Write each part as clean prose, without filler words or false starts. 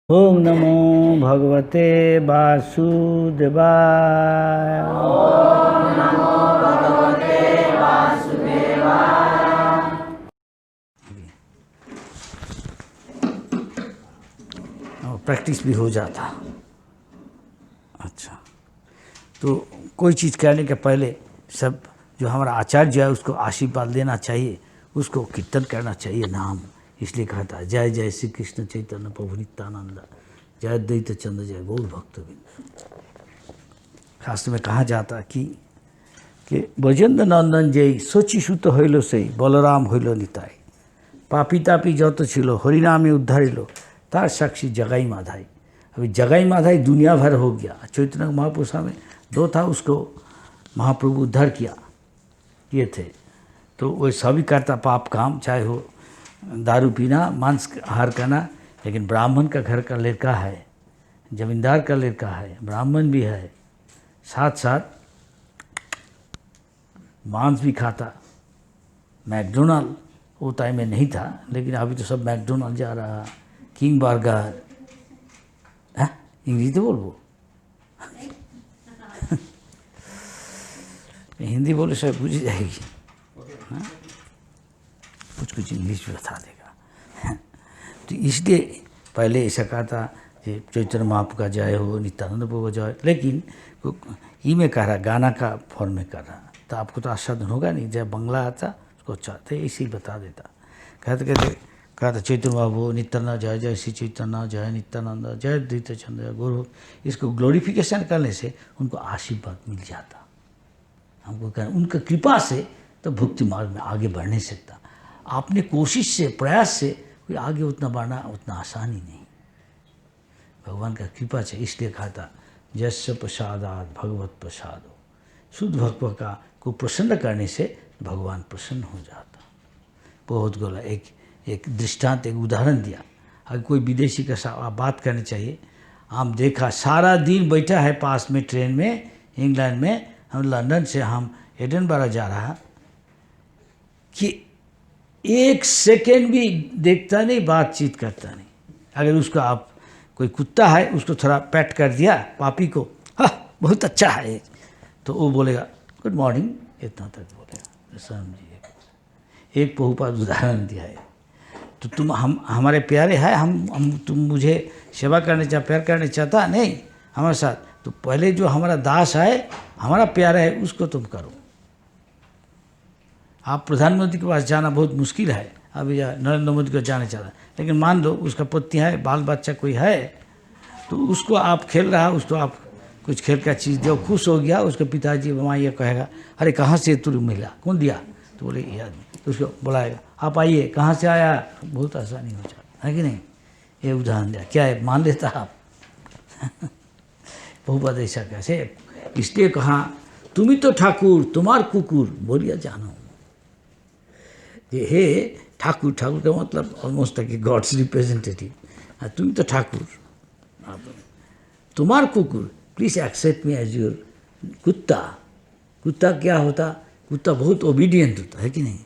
ओम नमो भगवते वासुदेवाय। प्रैक्टिस भी हो जाता। अच्छा, तो कोई चीज़ करने के पहले सब जो हमारा आचार्य है उसको आशीर्वाद लेना चाहिए, उसको कीर्तन करना चाहिए नाम। इसलिए कहता है जय जय श्री कृष्ण चैतन्य प्रभु नित्यानंद, जय अद्वैत चंद्र, जय गौर भक्तवृंद। शास्त्र में कहा जाता कि ब्रजेंद्र नंदन जय सोची सुत हইল সেই বলরাম হইল নিতাই, पापी तापी যত ছিল हरिनामे उद्धारिलो तार साक्षी जगाई माधाई। अभी जगाई माधाई दुनिया भर हो गया। चैतन्य महापुरुषा में दो था, उसको महाप्रभु उद्धार किए थे। तो वो सभी करता पाप काम, चाहे हो दारू पीना, मांस आहार करना। लेकिन ब्राह्मण का घर का लड़का है, जमींदार का लड़का है, ब्राह्मण भी है, साथ साथ मांस भी खाता। मैकडोनाल्ड वो टाइम में नहीं था, लेकिन अभी तो सब मैकडोनाल्ड जा रहा, किंग बर्गर। इंग्लिश तो बोलबो हिंदी बोले सब बुझ जाएगी। कुछ कुछ इंग्लिश भी बता देगा। तो इसलिए पहले ऐसा कहा था कि चैतन्य महाप्रभु का जय हो, नित्यानंद प्रभु का जय। लेकिन ई में कह रहा, गाना का फॉर्म में कर रहा, तो आपको तो आस्वादन होगा नहीं। जब बंगला आता उसको चाहते इसी बता देता। कहते चैतन्य बाबू नित्यानंद जय जय श्री चैतन्य, जय नित्यानंद, जय अद्वैत चंद्र गुरु। इसको ग्लोरिफिकेशन करने से उनको आशीर्वाद मिल जाता। हमको कहना उनका कृपा से तो भक्ति मार्ग में आगे बढ़ नहीं सकता। आपने कोशिश से, प्रयास से कोई आगे उतना बढ़ना उतना आसान ही नहीं, भगवान का कृपा से। इसलिए कहा था जस्य प्रसादात भगवत प्रसादो, शुद्ध भक्त का को प्रसन्न करने से भगवान प्रसन्न हो जाता। बहुत गोला एक दृष्टांत, एक उदाहरण दिया। अगर कोई विदेशी के साथ आप बात करनी चाहिए, हम देखा सारा दिन बैठा है पास में ट्रेन में, इंग्लैंड में, हम लंदन से हम एडनबरा जा रहा, कि एक सेकेंड भी देखता नहीं, बातचीत करता नहीं। अगर उसको आप कोई कुत्ता है उसको थोड़ा पैट कर दिया, पापी को, हाँ बहुत अच्छा है, तो वो बोलेगा गुड मॉर्निंग, इतना तक बोलेगा। समझिए, एक बहुपात उदाहरण दिया है। तो तुम हमारे प्यारे है, हम तुम मुझे सेवा करने प्यार करने चाहता नहीं हमारे साथ, तो पहले जो हमारा दास है, हमारा प्यारा है, उसको तुम करो। आप प्रधानमंत्री के पास जाना बहुत मुश्किल है, अभी नरेंद्र मोदी को जाना चाहता है, लेकिन मान लो उसका पत्नी है, बाल बच्चा कोई है, तो उसको आप खेल रहा, उसको आप कुछ खेल का चीज़ दो, खुश हो गया। उसके पिताजी वहाँ ये कहेगा अरे कहाँ से तू मिला, कौन दिया, तो बोले ये आदमी, तो उसको बुलाएगा आप आइए, कहाँ से आया, बहुत आसानी हो जाता है कि नहीं। ये उदाहरण दिया, क्या है मान लेता आप बहुत ऐसा कैसे। इसलिए कहा तुम ही तो ठाकुर तुम्हार कुकुर बोलिया जानो। ये हे ठाकुर, ठाकुर का मतलब ऑलमोस्ट कि गॉड्स रिप्रेजेंटेटिव। तुम तो ठाकुर, तुम्हार कुकुर, please accept me as your कुत्ता। कुत्ता क्या होता, कुत्ता बहुत ओबीडियंट होता है कि नहीं।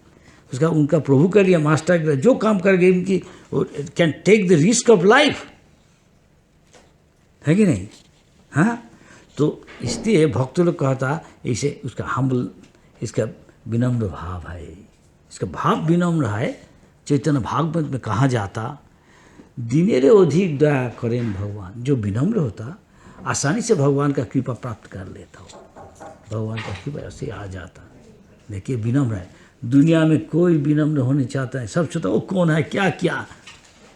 उसका उनका प्रभु के लिए, मास्टर के लिए जो काम करेंगे, इनकी can take the risk of life, है कि नहीं। हाँ, तो इसलिए भक्त लोग कहता ऐसे, उसका हम्बल, इसका विनम्र भाव है, इसका भाव विनम्र है। चैतन्य भागवत में कहा जाता दिनेरे अधिक दया करें भगवान। जो विनम्र होता आसानी से भगवान का कृपा प्राप्त कर लेता हो, भगवान का कृपा से आ जाता। देखिए विनम्र है, दुनिया में कोई विनम्र होने चाहता है, सब सोचता वो कौन है, क्या क्या।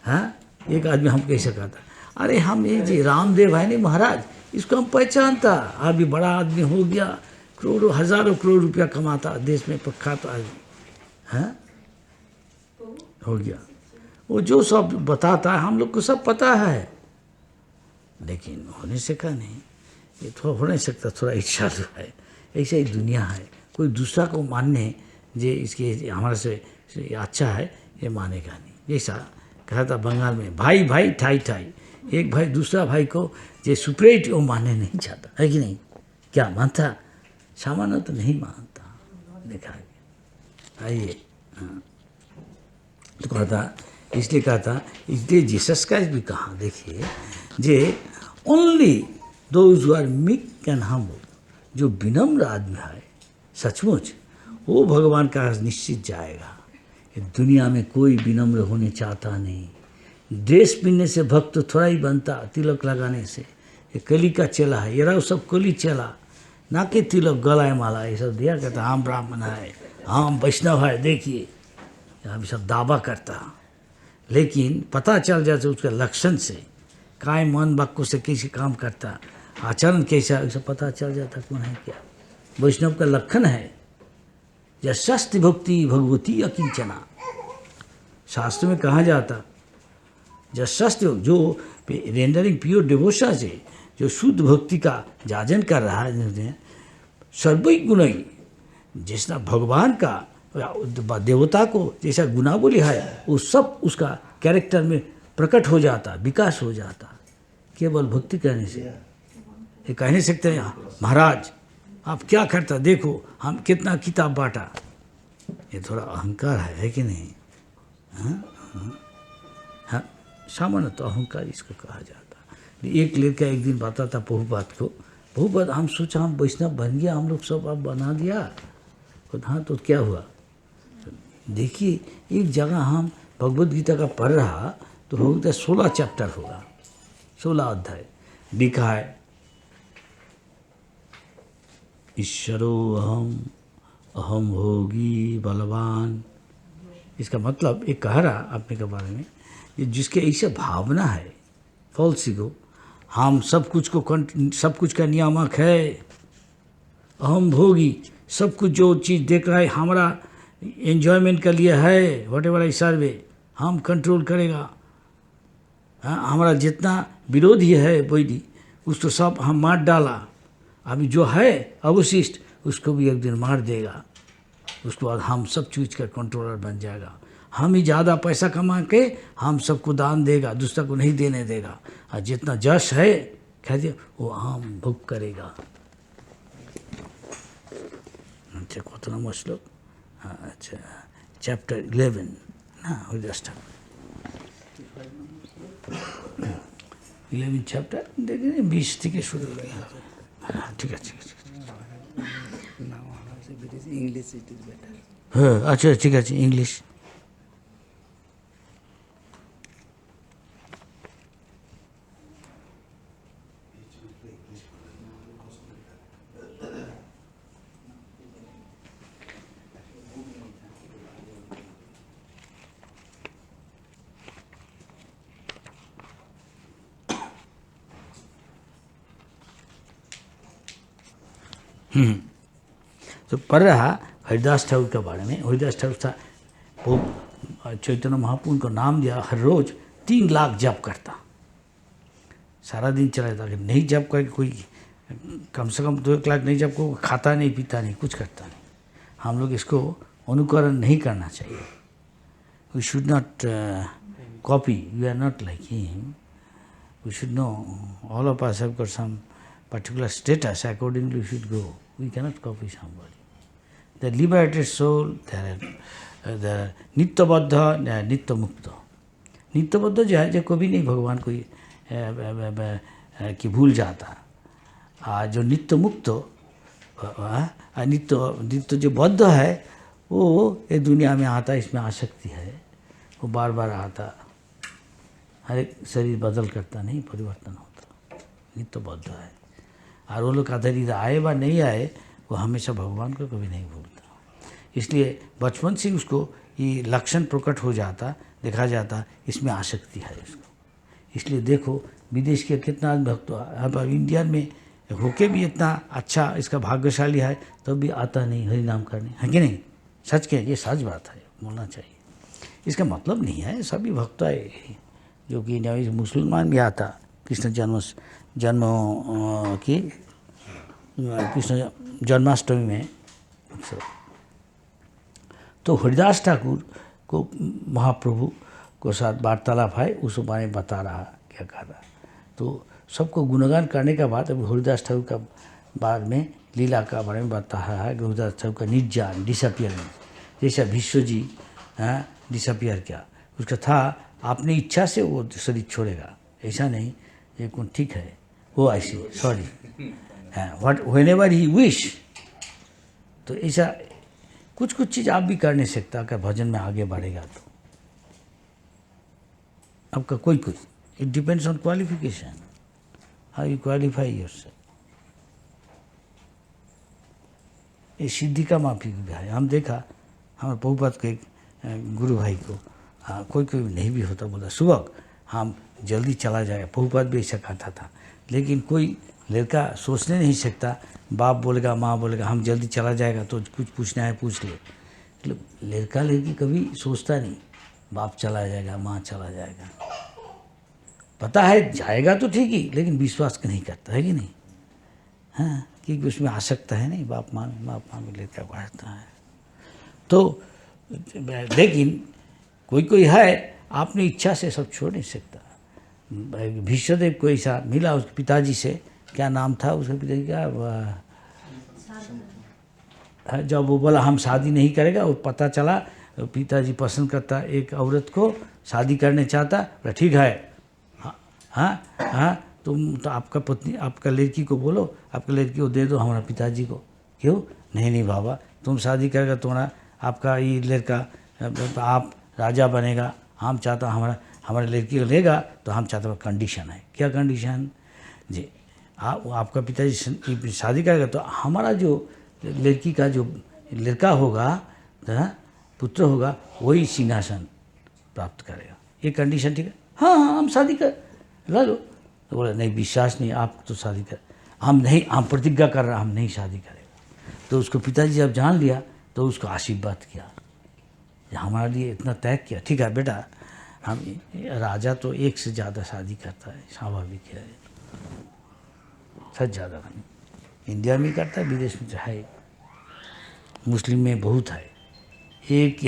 हाँ, एक आदमी हम कैसे कहता, अरे हम ये जी रामदेव है नहीं महाराज, इसको हम पहचानता, अभी बड़ा आदमी हो गया, करोड़ों हजारों करोड़ रुपया कमाता, देश में प्रख्यात आदमी, हाँ हो गया। वो जो सब बताता है हम लोग को सब पता है, लेकिन होने से का नहीं, ये थोड़ा हो नहीं सकता, थोड़ा इच्छा तो है। ऐसा ही दुनिया है, कोई दूसरा को मानने जे इसके हमारे से अच्छा है ये मानेगा नहीं। जैसा कहा था बंगाल में, भाई भाई ठाई ठाई, एक भाई दूसरा भाई को जे सुपरेट वो मानने नहीं चाहता, है कि नहीं। क्या मानता, सामान्य तो नहीं मानता, देखा गया। आइए, हाँ। तो कहता इसलिए कहा था, इसलिए जीसस क्राइस्ट भी कहा, देखिए जे only those who are meek and humble, जो विनम्र आदमी है सचमुच, वो भगवान का निश्चित जाएगा। दुनिया में कोई विनम्र होने चाहता नहीं। ड्रेस पहनने से भक्त थोड़ा ही बनता, तिलक लगाने से। ये कली का चेला है, ये रहा सब कली चेला, ना कि तिलक गलाए माला ये सब दिया करता, हम ब्राह्मण है, हम वैष्णव है, देखिए यहाँ भी सब दावा करता। लेकिन पता चल जाता उसके लक्षण से, काय मन वाक्य से कैसे काम करता, आचरण कैसा, सब पता चल जाता कौन है क्या। वैष्णव का लक्षण है यशस्ति भक्ति भगवती अकिंचना। शास्त्र में कहा जाता यशस्ति, जो रेंडरिंग प्योर डिवोशन से, जो शुद्ध भक्ति का जाजन कर रहा है, सर्वैक गुण, जिसना भगवान का देवता को जैसा गुणावली है वो सब उसका कैरेक्टर में प्रकट हो जाता, विकास हो जाता, केवल भक्ति करने से। ये कह नहीं सकते हैं महाराज आप क्या करता, देखो हम कितना किताब बांटा। ये थोड़ा अहंकार है कि नहीं? हाँ, सामान्य तो अहंकार इसको कहा जाता। एक लड़का एक दिन बताता प्रभुपाद को, प्रभुपाद हम सोचा हम वैष्णव बन गया, हम लोग सब आप बना दिया। हाँ तो क्या हुआ? देखिए एक जगह हम भगवद गीता का पढ़ रहा तो हो गया 16 चैप्टर होगा, 16 अध्याय लिखा है, ईश्वरो अहम अहम भोगी बलवान। इसका मतलब एक कह रहा अपने के बारे में, ये जिसके ऐसे भावना है फॉल्स ईगो, हम सब कुछ का नियामक है, अहम भोगी, सब कुछ जो चीज़ देख रहा है हमारा एंजॉयमेंट के लिए है, वट एवर आई सर्वे, हम कंट्रोल करेगा। हमारा जितना विरोधी है वैदी उसको सब हम मार डाला, अभी जो है अवशिष्ट उसको भी एक दिन मार देगा, उसके बाद हम सब चीज़ का कंट्रोलर बन जाएगा। हम ही ज़्यादा पैसा कमा के हम सबको दान देगा, दूसरा को नहीं देने देगा, और जितना जश है कह दिया वो हम भोग करेगा। अच्छा कत नंबर श्लोक? अच्छा चैप्टर 11 ना, हो जस्ट 11 चैप्टर देखिए 20 থেকে শুরু করে। ঠিক আছে English it is better. হ্যাঁ আচ্ছা ঠিক আছে ইংলিশ। तो पढ़ रहा हरिदास ठाकुर के बारे में। हरिदास ठाकुर था वो चैतन्य महाप्रभु को नाम दिया, हर रोज़ 3 लाख जप करता, सारा दिन चला जाता। अगर नहीं जप करके कोई कम से कम 2-1 लाख नहीं जप को खाता नहीं पीता नहीं कुछ करता नहीं। हम लोग इसको अनुकरण नहीं करना चाहिए। We should not copy, we are not like him, we should know all of us have got some particular status, accordingly we should go. We cannot copy somebody. The liberated soul, the नित्यबद्ध नित्यमुक्त। नित्यबद्ध जो है जो कभी नहीं भगवान को कि भूल जाता, जो नित्य मुक्त नित्य जो बद्ध है वो ये दुनिया में आता, इसमें आसक्ति है, वो बार बार आता, हर एक शरीर बदल करता नहीं, परिवर्तन होता, नित्य बद्ध है। और वो लोग कहते हैं आए व नहीं आए वो हमेशा भगवान को कभी नहीं भूलता। इसलिए बचपन से उसको ये लक्षण प्रकट हो जाता, देखा जाता इसमें आसक्ति है इसको। इसलिए देखो विदेश के कितना भक्त अब इंडिया में होके भी इतना अच्छा इसका भाग्यशाली है तो भी आता नहीं हरि नाम करने, है कि नहीं? सच के ये सच बात है, बोलना चाहिए। इसका मतलब नहीं है सभी भक्त है जो कि इंडिया मुसलमान भी आता कृष्ण कृष्ण जन्माष्टमी में। तो हरिदास ठाकुर को महाप्रभु को साथ वार्तालाप है, उस बारे में बता रहा क्या कह रहा। तो सबको गुणगान करने के बाद अभी हरिदास ठाकुर का बाद में लीला का बारे में बता रहा है। हरिदास ठाकुर का निर्जान डिसअपियरेंस, जैसा विश्व जी डिसअपियर किया उसका था अपनी इच्छा से वो शरीर छोड़ेगा, ऐसा नहीं ये कौन ठीक है वो ऐसी sorry what when ever he wish. तो ऐसा कुछ कुछ चीज़ आप भी कर नहीं सकता अगर भजन में आगे बढ़ेगा तो आपका कोई it depends on qualification, how you qualify yourself. ये सिद्धि का माफी भी है। हम देखा हमारे बहुपात के एक गुरु भाई को कोई कोई नहीं भी होता, बोला सुबह हम जल्दी चला जाएगा, बहुपात भी ऐसा कहता था। लेकिन कोई लड़का सोचने नहीं सकता, बाप बोलेगा माँ बोलेगा हम जल्दी चला जाएगा तो कुछ पूछना है पूछ ले। मतलब लड़का लड़की कभी सोचता नहीं बाप चला जाएगा माँ चला जाएगा, पता है जाएगा तो ठीक ही लेकिन विश्वास नहीं करता है कि नहीं। हाँ, क्योंकि उसमें आसक्ता है नहीं, बाप माँ में लड़का बढ़ता है। तो लेकिन कोई कोई है अपनी इच्छा से सब छोड़ नहीं सकता। भीष्मदेव को ऐसा मिला उसके पिताजी से, क्या नाम था उसके पिताजी का, जब वो बोला हम शादी नहीं करेगा, वो पता चला पिताजी पसंद करता एक औरत को, शादी करने चाहता, बोला ठीक है हाँ हाँ तुम तो आपका पत्नी आपका लड़की को बोलो, आपका लड़की को दे दो हमारा पिताजी को। क्यों? नहीं बाबा तुम शादी करेगा तुम्हारा आपका ये लड़का आप राजा बनेगा, हम चाहता हमारे लड़की को लेगा तो हम चाहते हैं। कंडीशन है, क्या कंडीशन जी? आपका पिताजी शादी करेगा तो हमारा जो लड़की का जो लड़का होगा पुत्र होगा वही सिंहासन प्राप्त करेगा, ये कंडीशन ठीक है? हाँ हम शादी कर ला लो। तो बोला नहीं विश्वास नहीं, आप तो शादी कर, हम नहीं, हम प्रतिज्ञा कर रहे हम नहीं शादी करेगा। तो उसको पिताजी जब जान लिया तो उसको आशीर्वाद किया, हमारे लिए इतना त्याग किया, ठीक है बेटा हम राजा तो एक से ज़्यादा शादी करता है, स्वाभाविक है, सच ज़्यादा नहीं। इंडिया में करता है, विदेश में है, मुस्लिम में बहुत है। एक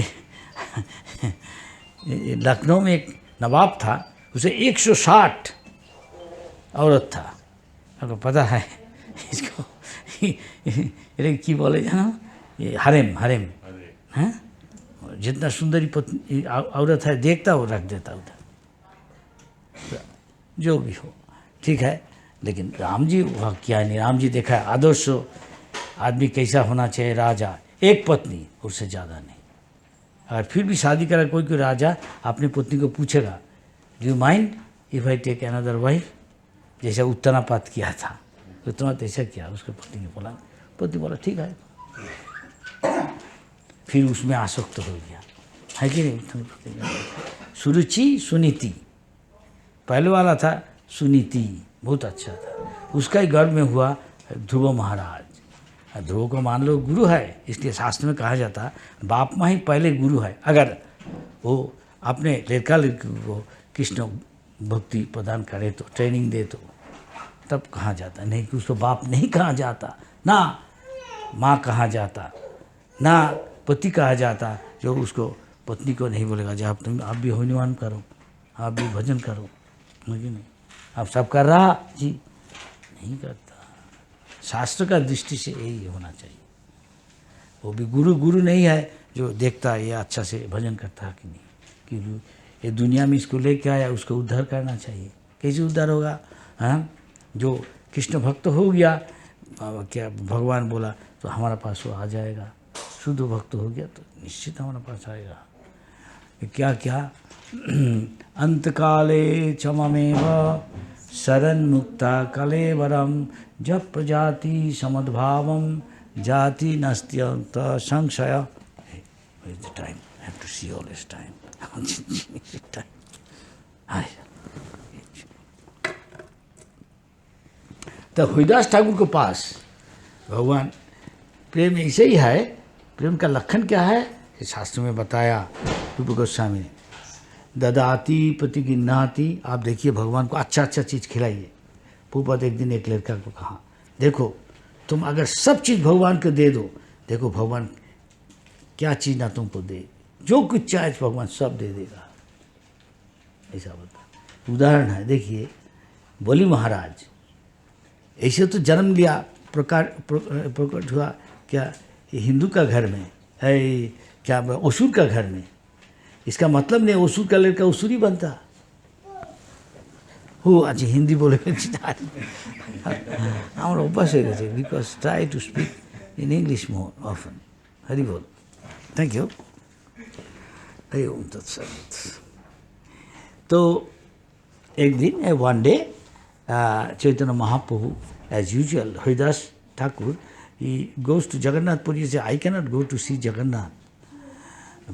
लखनऊ में एक नवाब था, उसे 160 औरत था। आपको पता है इसको की बोले जाना ये हरेम हैं, जितना सुंदरी पत्नी औरत है देखता वो रख देता उधर, जो भी हो ठीक है। लेकिन राम जी वह क्या नहीं, राम जी देखा है आदर्श आदमी कैसा होना चाहिए, राजा एक पत्नी उससे ज़्यादा नहीं। और फिर भी शादी करा कोई राजा अपनी पत्नी को पूछेगा do you mind if I take another wife, जैसे उत्तनापात किया था उत्तनापात ऐसा किया, उसके पत्नी ने बोला, पत्नी बोला ठीक है, फिर उसमें आसक्त हो गया है कि नहीं। सुरुचि सुनीति पहले वाला था, सुनीति बहुत अच्छा था, उसका ही गर्भ में हुआ ध्रुव महाराज। ध्रुव को मान लो गुरु है, इसलिए शास्त्र में कहा जाता है बाप माँ ही पहले गुरु है। अगर वो अपने लड़का लड़की को कृष्ण भक्ति प्रदान करे तो ट्रेनिंग दे तो तब कहा जाता, नहीं कि उसको बाप नहीं कहा जाता, ना माँ कहा जाता, ना पति कहा जाता, जो उसको पत्नी को नहीं बोलेगा जब आप भी हनुमान करो, आप भी भजन करो, नहीं आप सब कर रहा जी नहीं करता। शास्त्र का दृष्टि से यही होना चाहिए। वो भी गुरु नहीं है जो देखता है ये अच्छा से भजन करता है कि नहीं, कि ये दुनिया में इसको लेके आया, उसको उद्धार करना चाहिए। कैसे उद्धार होगा? हाँ, जो कृष्ण भक्त हो गया, क्या भगवान बोला तो हमारा पास वो आ जाएगा, शुद्ध भक्त हो गया तो निश्चित हमारे पास आएगा। क्या क्या अंतकाले चममेव शरण मुक्ता कलेवरम जब प्रजाति समद्भावम जाति नस्त्यंत संशय। Time have to see all this time. तो हरिदास ठाकुर के पास भगवान प्रेम ऐसे ही है। प्रेम का लक्षण क्या है शास्त्र में बताया रूप गोस्वामी ने, ददाती पति की नाती। आप देखिए भगवान को अच्छा चीज़ खिलाइए। पूपत एक दिन एक लड़का को कहा, देखो तुम अगर सब चीज़ भगवान को दे दो, देखो भगवान क्या चीज़ ना तुमको दे, जो कुछ चाहे भगवान सब दे देगा। ऐसा बता उदाहरण है। देखिए बलि महाराज ऐसे तो जन्म लिया, प्रकट हुआ क्या हिंदू का घर में है, क्या असुर का घर में। इसका मतलब नहीं असुर का लड़का असुर ही बनता हो। आज हिंदी बोले আমার অভ্যাস হয়ে গেছে because try to speak in English more often. Hari বল। Thank you. हरि ओम तत्सत। तो एक दिन one day Chaitanya Mahaprabhu, as usual, Haridas Thakur, he goes to Jagannath Puri. He says, I cannot go to see Jagannath.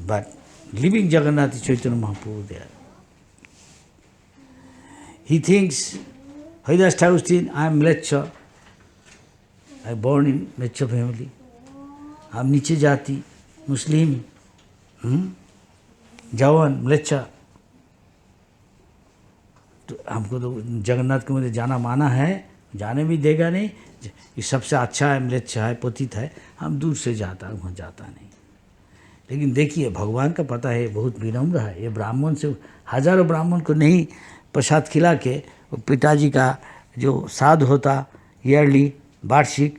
But leaving Jagannath, Chaitanya Mahaprabhu there. He thinks, Haridas Thakur thinks, I am Mleccha. I am born in Mleccha family. I am Niche Jati, Muslim. जवान म्लेच्छा, तो हमको तो जगन्नाथ को मुझे जाना माना है, जाने भी देगा नहीं। ये सबसे अच्छा है, म्लेच्छा है, पतित है, हम दूर से जाता, वहाँ जाता नहीं। लेकिन देखिए भगवान का पता है बहुत विनम्र है। ये ब्राह्मण से हजारों ब्राह्मण को नहीं प्रसाद खिला के पिताजी का जो श्राद्ध होता ईयरली वार्षिक,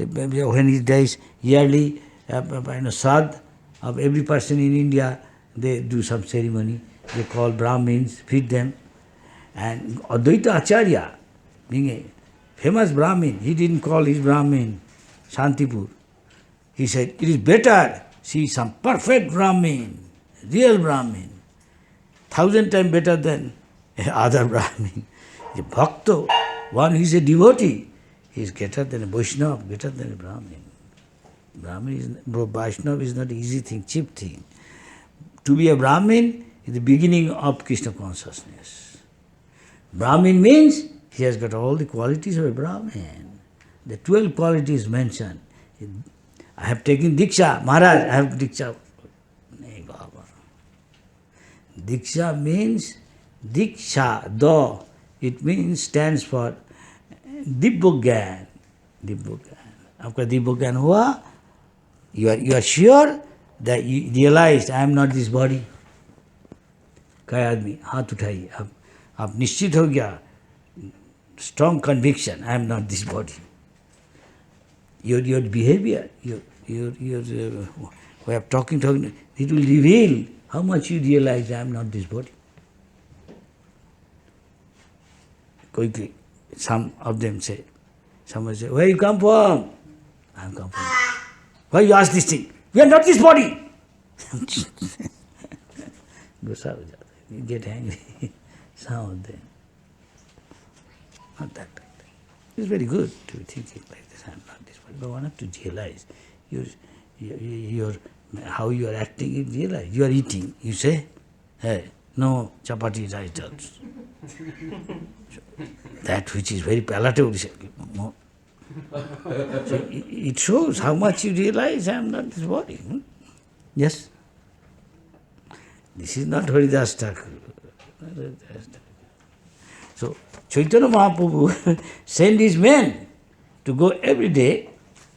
व्हेन ही डाइज ईयरली श्राद्ध of every person in India, they do some ceremony. They call Brahmins, feed them. And Advaita Acharya, being a famous Brahmin, he didn't call his Brahmin Shantipur. He said, it is better see some perfect Brahmin, real Brahmin, 1,000 times better than other Brahmin. The Bhakta, one who is a devotee, he is greater than a Vaishnava, greater than a Brahmin. Vaishnava is not an easy thing, cheap thing. To be a Brahmin is the beginning of Krishna consciousness. Brahmin means he has got all the qualities of a Brahmin. The 12 qualities mentioned. I have taken Diksha, Maharaj, I have Diksha. Nahi Baba. Diksha means Diksha, Do. It means, stands for Dibbogyan. Dibbogyan. आपका दिव्यज्ञान हुआ, you are sure that you realized I am not this body. कई आदमी हाथ उठाइए, आप निश्चित हो गया, strong conviction, I am not this body. Your behavior, your way of talking, it will reveal how much you realize I am not this body. Quickly, some of them say, someone say, where you come from? I am come from. Why you ask this thing? We are not this body. Gussa ho jata hai. You get angry. Some of them. Not that kind. It's very good to be thinking like this. I am not this body. But one have to realize how you are acting. You realize you are eating. You say, hey, no chapati rice. That which is very palatable. So it shows how much you realize I am not this body. Yes? This is not Haridas Thakur. So Chaitanya Mahaprabhu sent his men to go every day.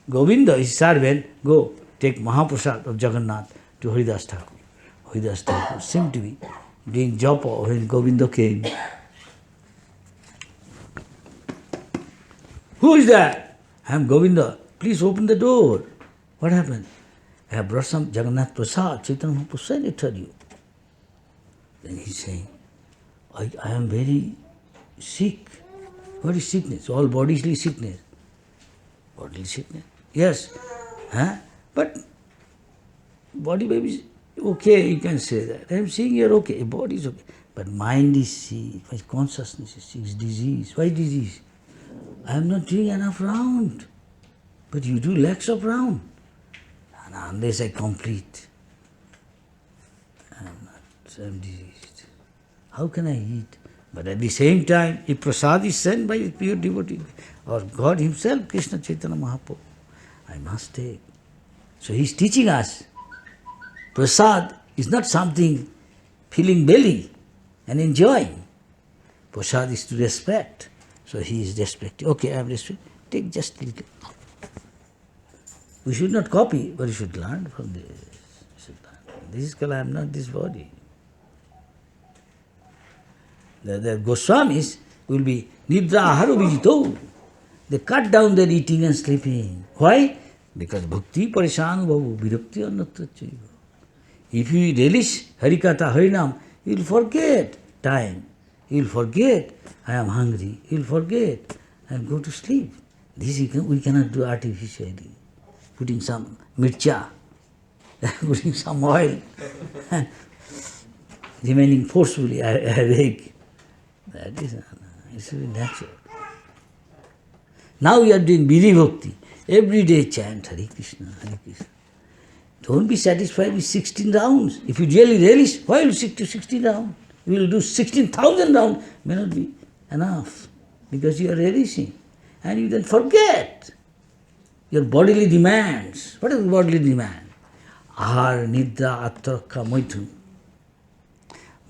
Govinda, his servant, go take Mahaprasad of Jagannath to Haridas Thakur. Haridas Thakur seemed to be doing japa when Govinda came. Who is that? I am Govinda. Please open the door. What happened? I have brought some Jagannath Prasad. Chaitanya Mahaprabhu sent it to you. Then he is saying, I am very sick. What is sickness? All bodily sickness. Bodily sickness? Yes. Huh? But body maybe is okay, you can say that. I am saying you are okay. Body is okay. But mind is sick. My consciousness is sick. It's disease. Why disease? I am not doing enough round. But you do lakhs of round. And unless I complete, I am diseased. How can I eat? But at the same time, if prasad is sent by a pure devotee, or God himself, Krishna Chaitanya Mahaprabhu, I must take. So he is teaching us, prasad is not something filling belly and enjoying. Prasad is to respect. So he is respecting. Okay, I am respecting. Take just a little. We should not copy, but we should learn from this. This is called I am not this body. The Goswamis will be Nidra Aharu Vijito. They cut down their eating and sleeping. Why? Because Bhakti Parishanu Bhavu Virakti Annatra Chaiva. If you relish Harikatha, Harinam, you will forget time. You will forget I am hungry. You will forget and go to sleep. This we cannot do artificially. Putting some mircha, putting some oil, and remaining forcefully awake. That is it's very natural. Now we are doing Vidhi Bhakti. Every day chant Hare Krishna, Hare Krishna. Don't be satisfied with 16 rounds. If you really relish, why will you stick to 16 rounds? You will do 16,000 rounds. May not be enough because you are relishing. And you then forget your bodily demands. What is bodily demand? Ahar, Nidra, Atrakha, Maithun.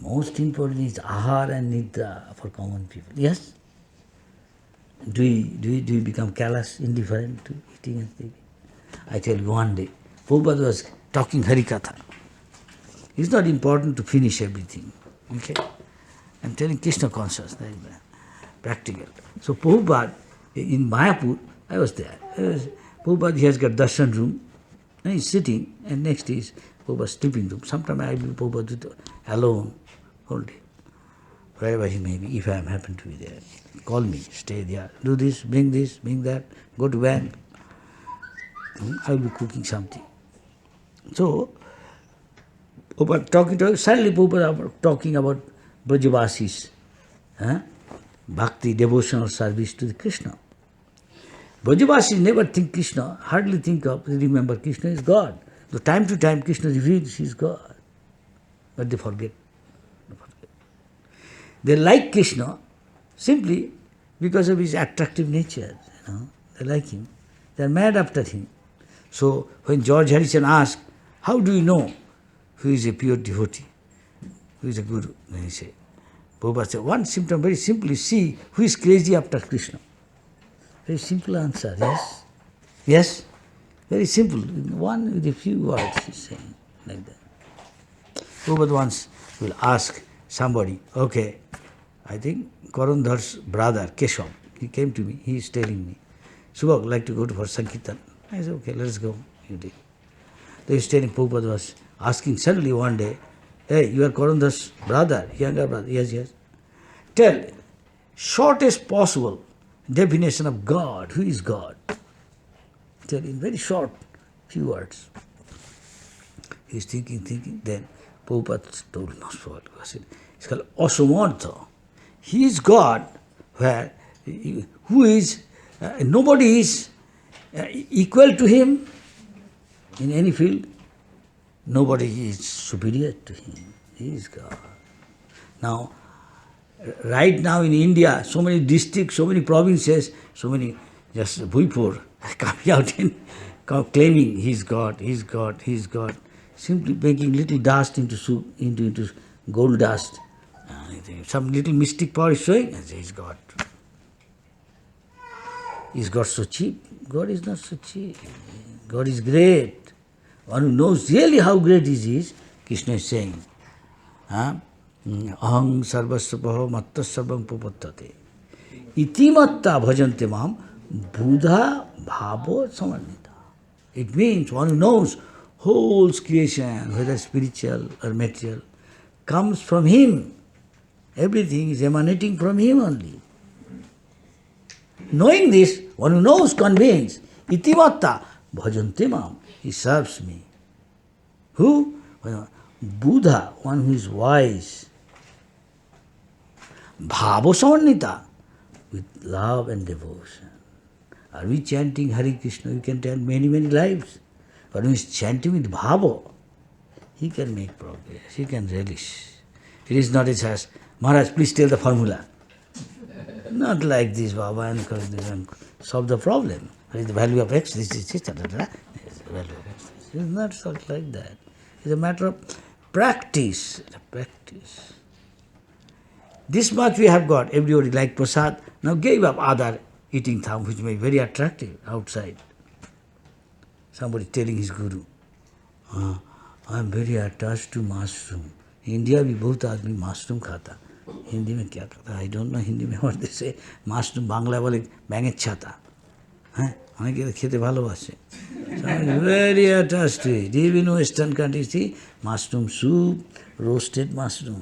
Most important is Ahar and Nidra for common people. Yes? Do we become callous, indifferent to eating and sleeping? I tell you one day, Prabhupada was talking Harikatha. It's not important to finish everything. Okay? I'm telling Krishna consciousness, practical. So Prabhupada, in Mayapur, I was there. Prabhupada, he has got darshan room, and he's sitting, and next is Prabhupada's sleeping room. Sometimes I will Prabhupada alone, whole day. Wherever he may be, if I happen to be there. Call me, stay there, do this, bring that, go to bank. I will be cooking something. So, Prabhupada suddenly Prabhupada talking about Brajavasis, bhakti, devotional service to the Krishna. Brajavasis never think Krishna, hardly think of, remember Krishna is God. So time to time Krishna reveals he is God. But they forget. They like Krishna simply because of his attractive nature. They like him. They are mad after him. So when George Harrison asked, how do you know who is a pure devotee, who is a guru? Then he said, Prabhupada said, one symptom, very simply, see who is crazy after Krishna. Very simple answer, yes? Yes? Very simple. One with a few words he's saying like that. Prabhupada once will ask somebody, okay, I think Karandhar's brother, Keshav, he came to me, he is telling me, Subhak, like to go for Sankirtan. I said, okay, let's go. He did. So he's telling, Prabhupada was asking suddenly one day, hey, you are Karandhar's brother, younger brother. Yes. Tell, shortest possible definition of God. Who is God? Tell in very short, few words. He's thinking, then Prabhupada told not what. It's called Asamartha. He is God, where who is nobody is equal to him in any field. Nobody is superior to him. He is God. Now, right now in India, so many districts, so many provinces, so many just Bhuipur coming out and claiming he is God, he is God, he is God, simply making little dust into gold dust. Some little mystic power is showing, and he is God. Is God so cheap? God is not so cheap. God is great. One who knows really how great he is, Krishna is saying, Aham sarvasvaha matta sarvam papattate. Iti matta bhajante mam buddha bhavo samanita. It means one who knows whole creation, whether spiritual or material, comes from him. Everything is emanating from him only. Knowing this, one who knows, convinced, iti matta bhajante mam, he serves me. Who? Buddha, one who is wise. Bhava samanita, with love and devotion. Are we chanting Hare Krishna? You can tell many lives. But when he is chanting with bhava, he can make progress, he can relish. It is not as Maharaj, please tell the formula. Not like this, Baba, and solve the problem. What is the value of X? This is this, the value of X. It is not solved like that. It's a matter of practice. Practice. This much we have got. Everybody like prasad. Now gave up other eating thumb, which may be very attractive outside. Somebody telling his guru, I am very attached to mushroom. India में बहुत आदमी mushroom खाता. हिंदी में क्या कहता है? I don't know Hindi में what they say. Mushroom Bangla वाले बैंगन छाता. হ্যাঁ অনেকে খেতে ভালোবাসে very attached to it even western country see mushroom soup roasted mushroom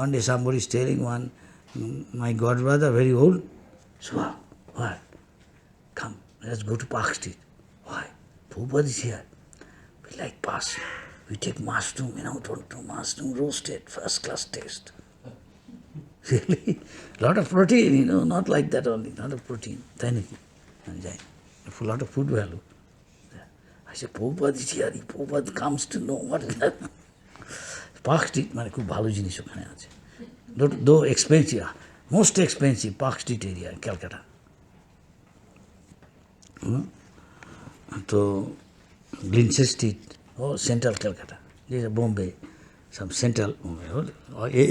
one day somebody is telling one my god brother very old so what come let's go to Park Street why Prabhupada is here we like pasta we take mushroom don't mushroom roasted first class taste really lot of protein not like that only lot of protein তাই নাকি a lot of food value I said Prabhupada is here Prabhupada comes to know what is that Park Street মানে খুব ভালো জিনিস ওখানে আছে though expensive most expensive Park Street area Calcutta তো গ্লিনসে স্ট্রিট ও central Calcutta Bombay some central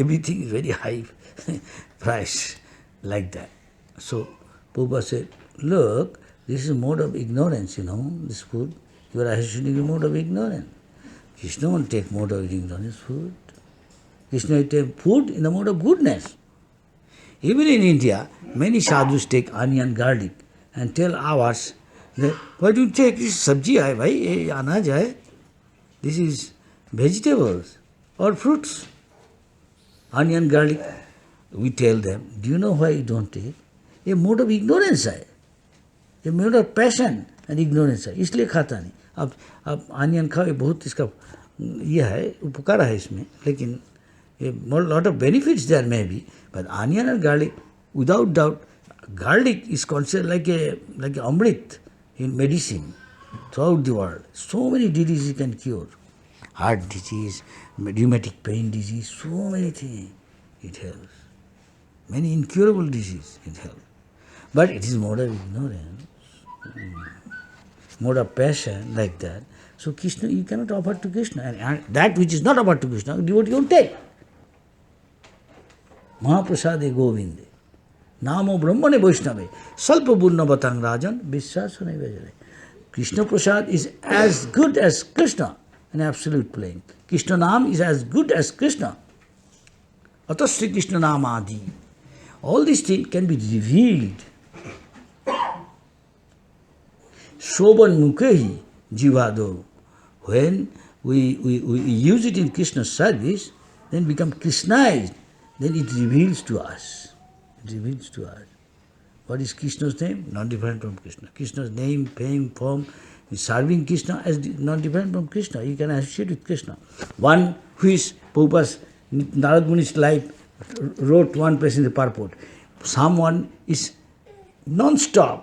everything is very high price like that so Prabhupada said look this is a mode of ignorance this food you are associating a mode of ignorance Krishna won't take mode of ignorance food. Krishna will take food in the mode of goodness. Even in India, many sadhus take onion, garlic and tell ours that, why do you take this sabji hai bhai, anaj hai? This is vegetables or fruits. Onion, garlic. We tell them, do you know why you don't take? A mode of ignorance hai. A mode of passion and ignorance है इसलिए खाता नहीं अब onion खाओ ये बहुत इसका ये है उपकार है इसमें लेकिन ये lot of benefits there may be but onion and garlic without doubt garlic is considered like a amrit in medicine throughout the world. So many diseases it can cure. Heart disease, rheumatic pain disease, so many things it helps. Many incurable diseases it helps. But it is mode of ignorance. Mode of passion like that. So Krishna, you cannot offer to Krishna. And that which is not offered to Krishna, devotee won't take. Mahaprasade Govinde. Namo Brahmane Vaishnave. Salpa Burna Batang Rajan. Vishwasane Vajare. Krishna Prasad is as good as Krishna in absolute plane. Krishna Nam is as good as Krishna. Atasri Krishna Nam Adi. All these things can be revealed. Shoban Mukhehi Jivado. When we use it in Krishna's service, then become Krishnized, then it reveals to us. It reveals to us. What is Krishna's name? Not different from Krishna. Krishna's name, fame, form, is serving Krishna as not different from Krishna. You can associate with Krishna. One who is Prabhupada's Narad Muni's life wrote one place in the purport. Someone is non-stop.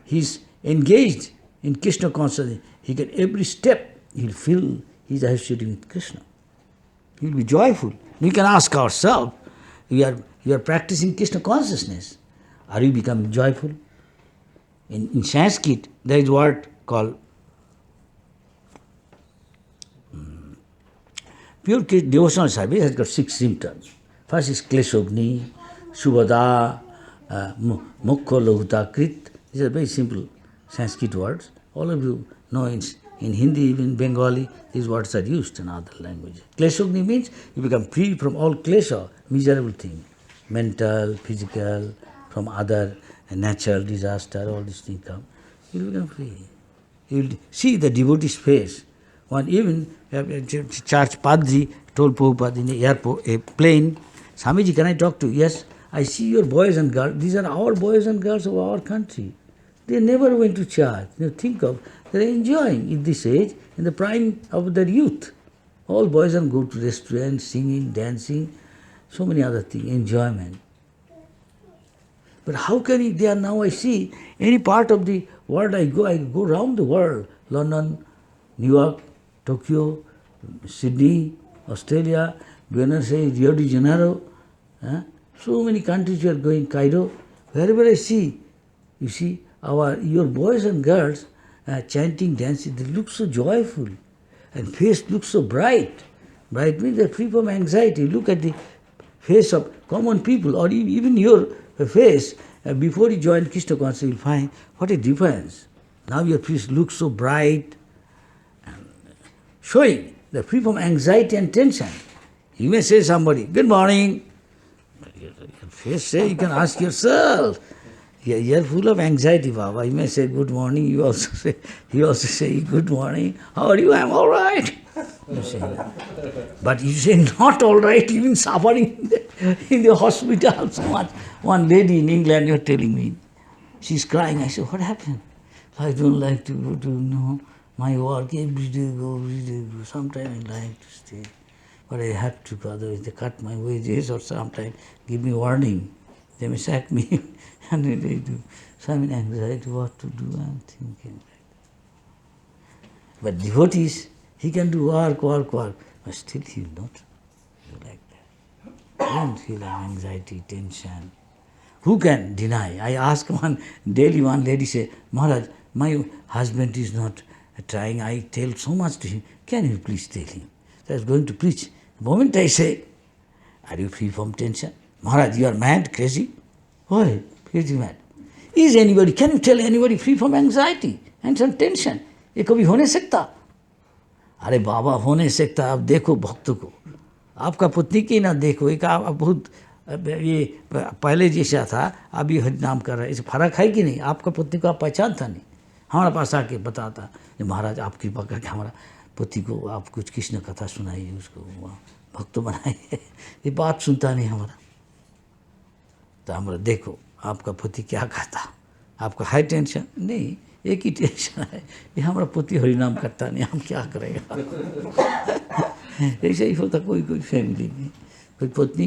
He's engaged in Krishna consciousness. He can every step he'll feel he's associating with Krishna. He'll be joyful. We can ask ourselves, you are practicing Krishna consciousness. Are you becoming joyful? In Sanskrit, there is a word called pure devotional service has got 6 symptoms. First is Kleshogni, Shubhada, Mukha Lahuta Krit. These are very simple Sanskrit words. All of you know in Hindi, even Bengali, these words are used in other languages. Kleshogni means you become free from all klesha, miserable things, mental, physical, from other natural disaster, all these things come. You will become free. You will see the devotee's face. One even church padri told Prabhupada in the airport, a plane, Swamiji, can I talk to you? Yes, I see your boys and girls. These are our boys and girls of our country. They never went to church. Think of, they're enjoying in this age, in the prime of their youth. All boys and go to restaurants, singing, dancing, so many other things, enjoyment. But how can they are now, I see, any part of the world I go around the world, London, New York, Tokyo, Sydney, Australia, Buenos Aires, Rio de Janeiro, so many countries you are going, Cairo, wherever I see, you see, your boys and girls chanting, dancing, they look so joyful and face looks so bright. Bright means they're free from anxiety. Look at the face of common people or even your face before you join Krishna consciousness, you'll find what a difference. Now your face looks so bright, and showing they're free from anxiety and tension. You may say somebody, good morning. Your face say, you can ask yourself, You're full of anxiety, Baba. You may say good morning, he also say good morning. How are you? I'm all right. You say that. But you say not all right, even suffering in the hospital. So one lady in England, you're telling me, she's crying. I said, what happened? I don't like to go to my work every day go. Sometimes I like to stay. But I have to, otherwise they cut my wages or sometimes give me warning. They may sack me. And they do. So I'm in anxiety what to do, I'm thinking. But devotees, he can do work, but still he will not do like that. Don't feel anxiety, tension. Who can deny? I ask one lady say, Maharaj, my husband is not trying, I tell so much to him, can you please tell him? So I was going to preach. The moment I say, are you free from tension? Maharaj, you are mad, crazy? Why? Crazy mad. Is anybody, can you tell anybody free from anxiety and some tension? ये कभी हो नहीं सकता? अरे बाबा हो नहीं सकता, आप देखो भक्त को, आपका पत्नी की ना देखो, एक आप बहुत ये पहले जैसा था, अभी हरिनाम कर रहा है, इसे फर्क है कि नहीं? आपका पत्नी को आप पहचानता नहीं, हमारे पास आके बताता कि महाराज आप कृपा करके हमारा पति को आप कुछ कृष्ण कथा सुनाइए, उसको भक्त बनाइए, ये बात सुनता नहीं हमारा। तो हमारा देखो आपका पति क्या कहता, आपका हाई टेंशन नहीं, एक ही टेंशन है, ये हमारा पति हरिनाम करता नहीं, हम क्या करेगा? ऐसा ही होता कोई फैमिली में, कोई पत्नी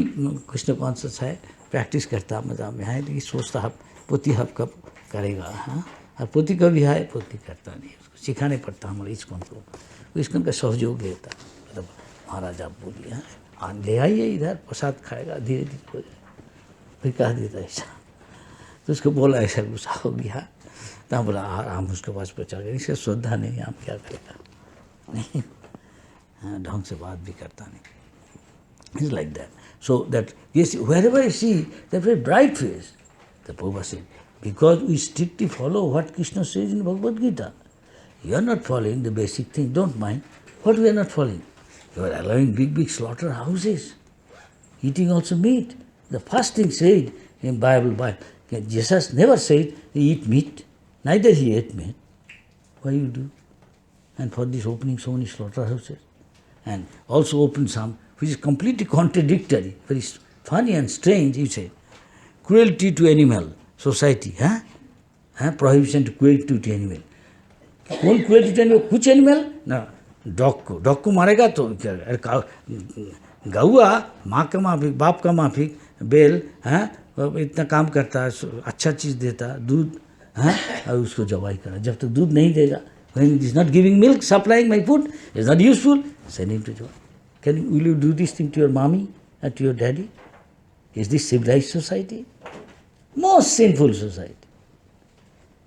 कृष्ण कॉन्शियस है, प्रैक्टिस करता मजाक में है, लेकिन सोचता है पति हब कब करेगा, हाँ, और पति का भी है, पति करता नहीं, उसको सिखाने पड़ता हमारे इस्कॉन को, इस्कॉन का सहयोग लेता, मतलब महाराज आप बोलिए, हाँ ले आइए इधर, प्रसाद खाएगा, धीरे धीरे हो जाए, फिर कह देता ऐसा, तो उसको बोला ऐसा गुस्सा हो गया, तो हम बोला हम उसके पास पहुँचा गए, इससे श्रद्धा नहीं, हम क्या करेगा, नहीं, ढंग से बात भी करता नहीं। It's like that. So that, yes, wherever I see that very bright face, the Prabhupada said, because we strictly follow what Krishna says in Bhagavad Gita. You are not following the basic thing, don't mind. What we are not following? You are allowing big slaughterhouses, eating also meat. The first thing said in Bible, Jesus never said he eat meat, neither he ate meat. Why you do? And for this opening so many slaughterhouses. And also open some which is completely contradictory, very funny and strange, you say. Cruelty to animal society, prohibition to cruelty to animal. कौन cruelty to animal? Which animal? No, dog को मारेगा तो क्या? गौआ माँ का माफिक, बाप का माफिक, बेल, इतना काम करता है, अच्छा चीज़ देता, दूध, और उसको जवाई करा, जब तक दूध नहीं देगा, when it is not giving milk, supplying my food, it is not useful, send him to jail. Will you do this thing to your mommy and to your daddy? Is this civilized society? Most sinful society.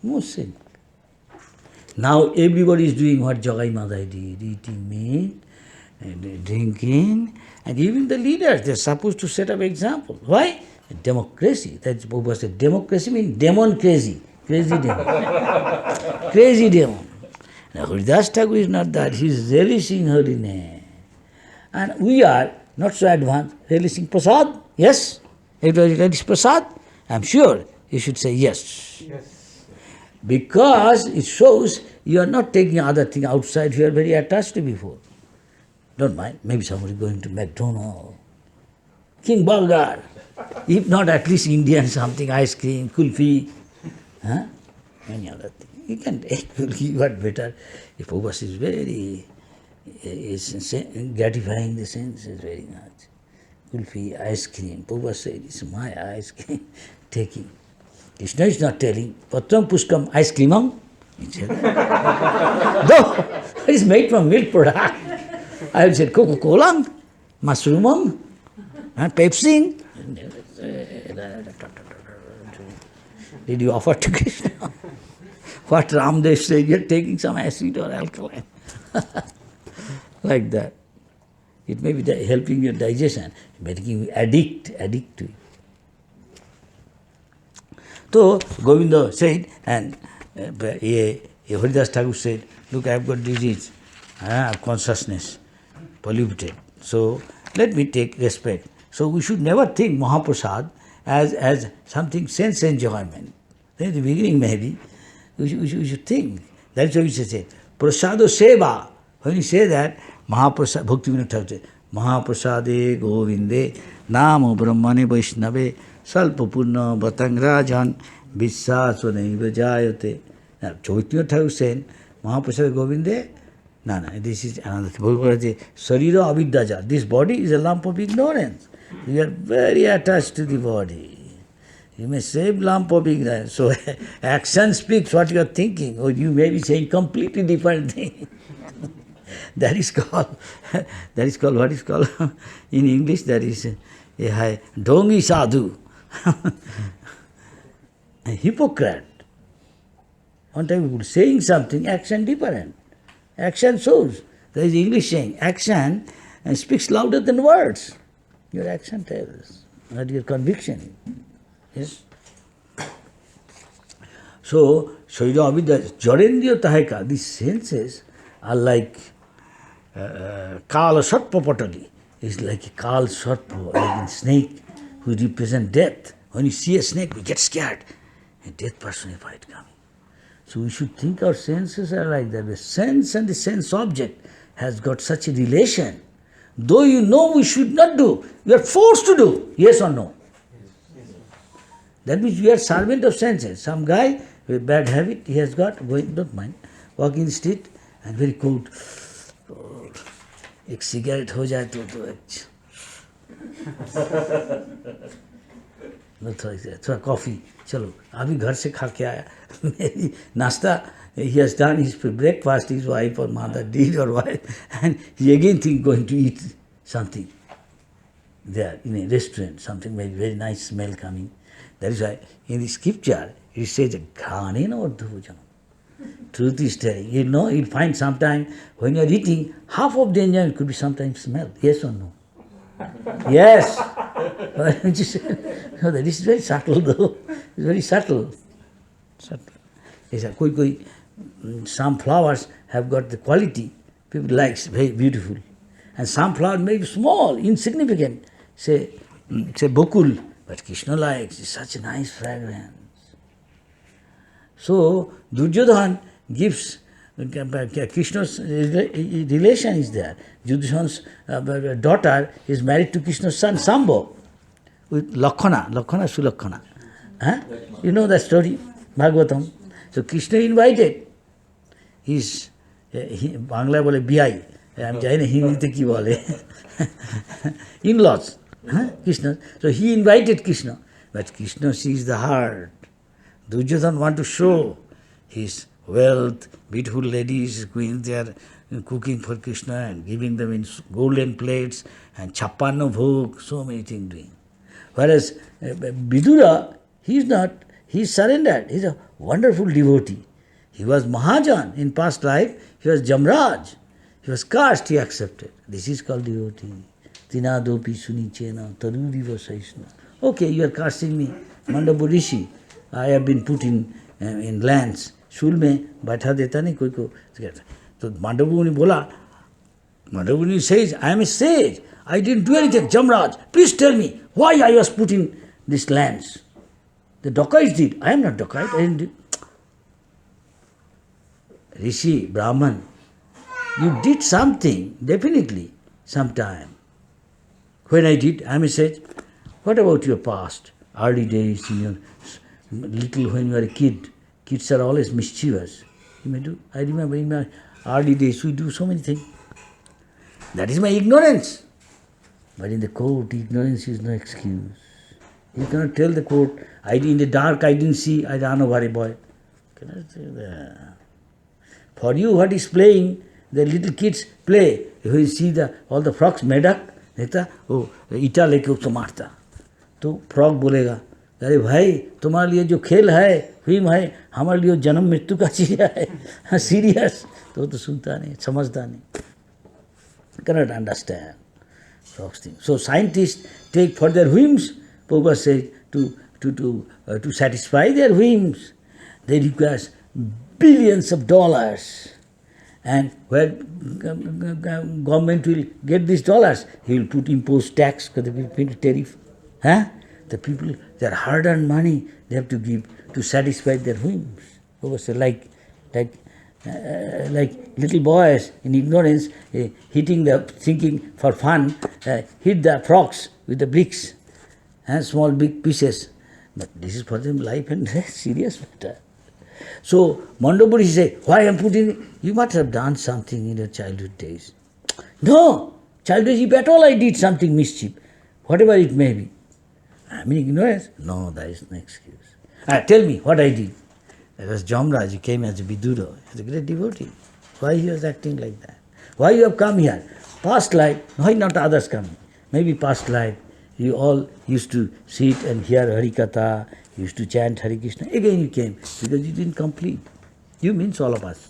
Most sinful. Now everybody is doing what Jagai Madai did, eating meat, and drinking, and even the leaders, they are supposed to set up example. Why? Democracy. That's what Prabhupada said. Democracy means demon crazy. Crazy demon. Crazy demon. Now Haridas Thakur is not that. He is relishing holiness. And we are not so advanced, relishing prasad, yes? Everybody relish prasad? I am sure you should say yes. Yes. Because it shows you are not taking other thing outside, you are very attached to before. Don't mind, maybe somebody going to McDonald's, King Burger, if not at least Indian something, ice cream, kulfi, many other things. You can take kulfi, what better. If Prabhupada is very gratifying the senses very much. Kulfi, ice cream. Prabhupada said, it's my ice cream. Taking. Krishna is not telling, Patram Pushkam ice creamam. Though it is made from milk product. I would say Coca-Cola, mushroomam, Pepsi. Did you offer to Krishna? What Ramdev said, you are taking some acid or alkaline. Like that. It may be helping your digestion, making you addict to it. So, Govinda said, and Haridas Thakur said, look, I have got disease, consciousness, polluted. So, let me take respect. So, we should never think Mahaprasad as something sense enjoyment. Then at the beginning maybe, we should think. That's why we should say, Prasado Seva. When you say that, Mahaprasad, Bhaktivinoda Thakur says, Mahaprasade Govinde Namo Brahmane Vaishnave Salpapurna Bhatangrajan Vissasvanaiva Jayate. Now, Chaitanya Thakur said, Mahaprasade Govinde, no, this is another thing. Sarira Avidyaja. This body is a lump of ignorance. You are very attached to the body. You may say lump of ignorance. So action speaks what you are thinking, or you may be saying completely different thing. That is called what is called in English, that is a high Dhongi Sadhu, a hypocrite. One time we were saying something, action different. Action shows. There is English saying, action speaks louder than words. Your action tells, not your conviction. Yes? So, Shaira Avidya, Jarendriya Taheka, these senses are like Kala Sarpa Patali. It's like a Kal Sarpa, like a snake who represents death. When you see a snake, we get scared. A death personified coming. So we should think our senses are like that. The sense and the sense object has got such a relation. Though you know we should not do, you are forced to do. Yes or no? That means you are servant of senses. Some guy with bad habit, he has got, don't mind, walking the street and very cold. एक cigarette हो जाए तो थोड़ा coffee, चलो अभी घर से खा के आया मेरी नाश्ता, he has done his breakfast, his wife or mother did or wife, and he again think going to eat something there in a restaurant, something very nice smell coming. That is why in the scripture it says Ghanena Urdhvajana. Truth is telling. You know, you'll find sometime when you're eating, half of the enjoyment could be sometimes smell. Yes or no? Yes. No, that is very subtle though. It's very subtle. Some flowers have got the quality people like, very beautiful. And some flowers may be small, insignificant. Say Bokul, but Krishna likes, it's such a nice fragrance. So, Duryodhan gives, Krishna's relation is there. Duryodhan's daughter is married to Krishna's son, Sambho, with Lakhana, Sulakhana. Huh? You know the story, Bhagavatam. So, Krishna invited his, Bangla bole biyai, I'm saying Hindi ki bole, in-laws, Krishna. So, he invited Krishna, but Krishna sees the heart. Duryodhan want to show his wealth, beautiful ladies going there cooking for Krishna and giving them in golden plates and chappanna bhog, so many things doing. Whereas Vidura, he is not, he is surrendered, he is a wonderful devotee. He was Mahajan in past life, he was Jamraj, he was caste, he accepted. This is called devotee. Tinadopi sunichena taruriva saisna. Okay, you are casting me, Mandabu Rishi. I have been put in lands. शूल में बैठा देता नहीं कोई को. तो Mandavamuni बोला, Mandavamuni says, I am a sage. I didn't do anything. Jamraj, please tell me why I was put in these lands. The dacoits did. I am not dacoit. I didn't do. Rishi, Brahman, you did something, definitely, sometime. When I did, I am a sage. What about your past, early days, in your little when you are a kid? Kids are always mischievous. You may do. I remember in my early days we do so many things. That is my ignorance. But in the court, ignorance is no excuse. You cannot tell the court, in the dark I didn't see, I ran over a boy. Cannot say that. For you, what is playing, the little kids play. You see all the frogs made up. देखता वो ईटा लेके उसको मारता तो frog बोलेगा अरे भाई तुम्हारे लिए जो खेल है फिल्म है हमारे लिए जन्म मृत्यु का चीज है सीरियस तो सुनता नहीं समझता नहीं cannot understand frogs thing. So scientists take for their whims, Prabhupada says, to satisfy their whims, they require billions of dollars. And where government will get these dollars, he will impose tax because they will pay tariff. Huh? The people, their hard-earned money, they have to give to satisfy their whims. Like little boys in ignorance, thinking for fun, hit the frogs with the bricks, small big pieces. But this is for them life and serious matter. So Mandapuri say, why I am putting, you must have done something in your childhood days. No, childhood, if at all I did something mischief, whatever it may be. I mean ignorance? No, there is no excuse. Tell me what I did. That was Jamraj, he came as a Vidura, as a great devotee. Why he was acting like that? Why you have come here? Past life, why not others coming? Maybe past life, you all used to sit and hear Harikatha, used to chant Hare Krishna. Again you came, because you didn't complete. You means all of us.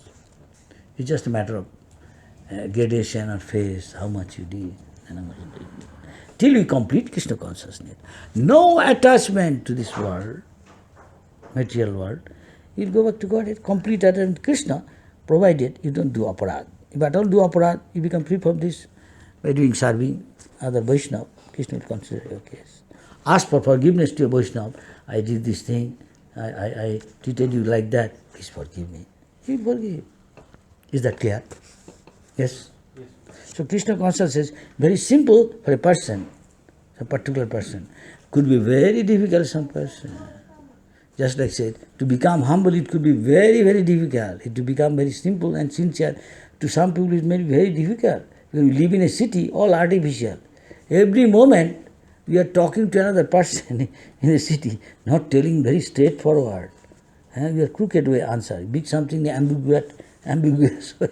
It's just a matter of gradation or phase, how much you did and how much you did. Till you complete Krishna consciousness. No attachment to this world, material world. You'll go back to God, complete attachment to Krishna, provided you don't do aparad. If at all do aparad, you become free from this by doing serving other Vaishnava. Krishna will consider your case. Ask for forgiveness to your Vaishnava. I did this thing, I treated you like that, please forgive me. He will forgive. Is that clear? Yes? So Krishna consciousness is very simple for a person, a particular person. Could be very difficult some person. Just like I said, to become humble it could be very, very difficult. To become very simple and sincere, to some people it may be very difficult. When you live in a city, all artificial. Every moment we are talking to another person in the city, not telling very straightforward. We are crooked way answer. Big something ambiguous way.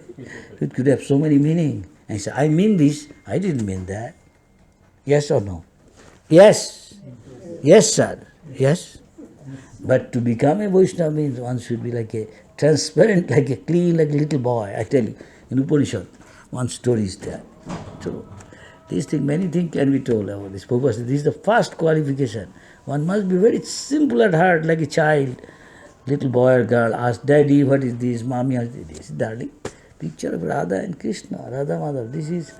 It could have so many meanings. I say, I mean this, I didn't mean that. Yes or no? Yes. Yes, sir. Yes. But to become a Vaishnava means one should be like a transparent, like a clean, like a little boy. I tell you, in Upanishad, one story is there. So, these things, many things can be told about this. Purpose. This is the first qualification. One must be very simple at heart, like a child. Little boy or girl asks, Daddy, what is this? Mommy, what is this? Darling, picture of Radha and Krishna, Radha Mother. This is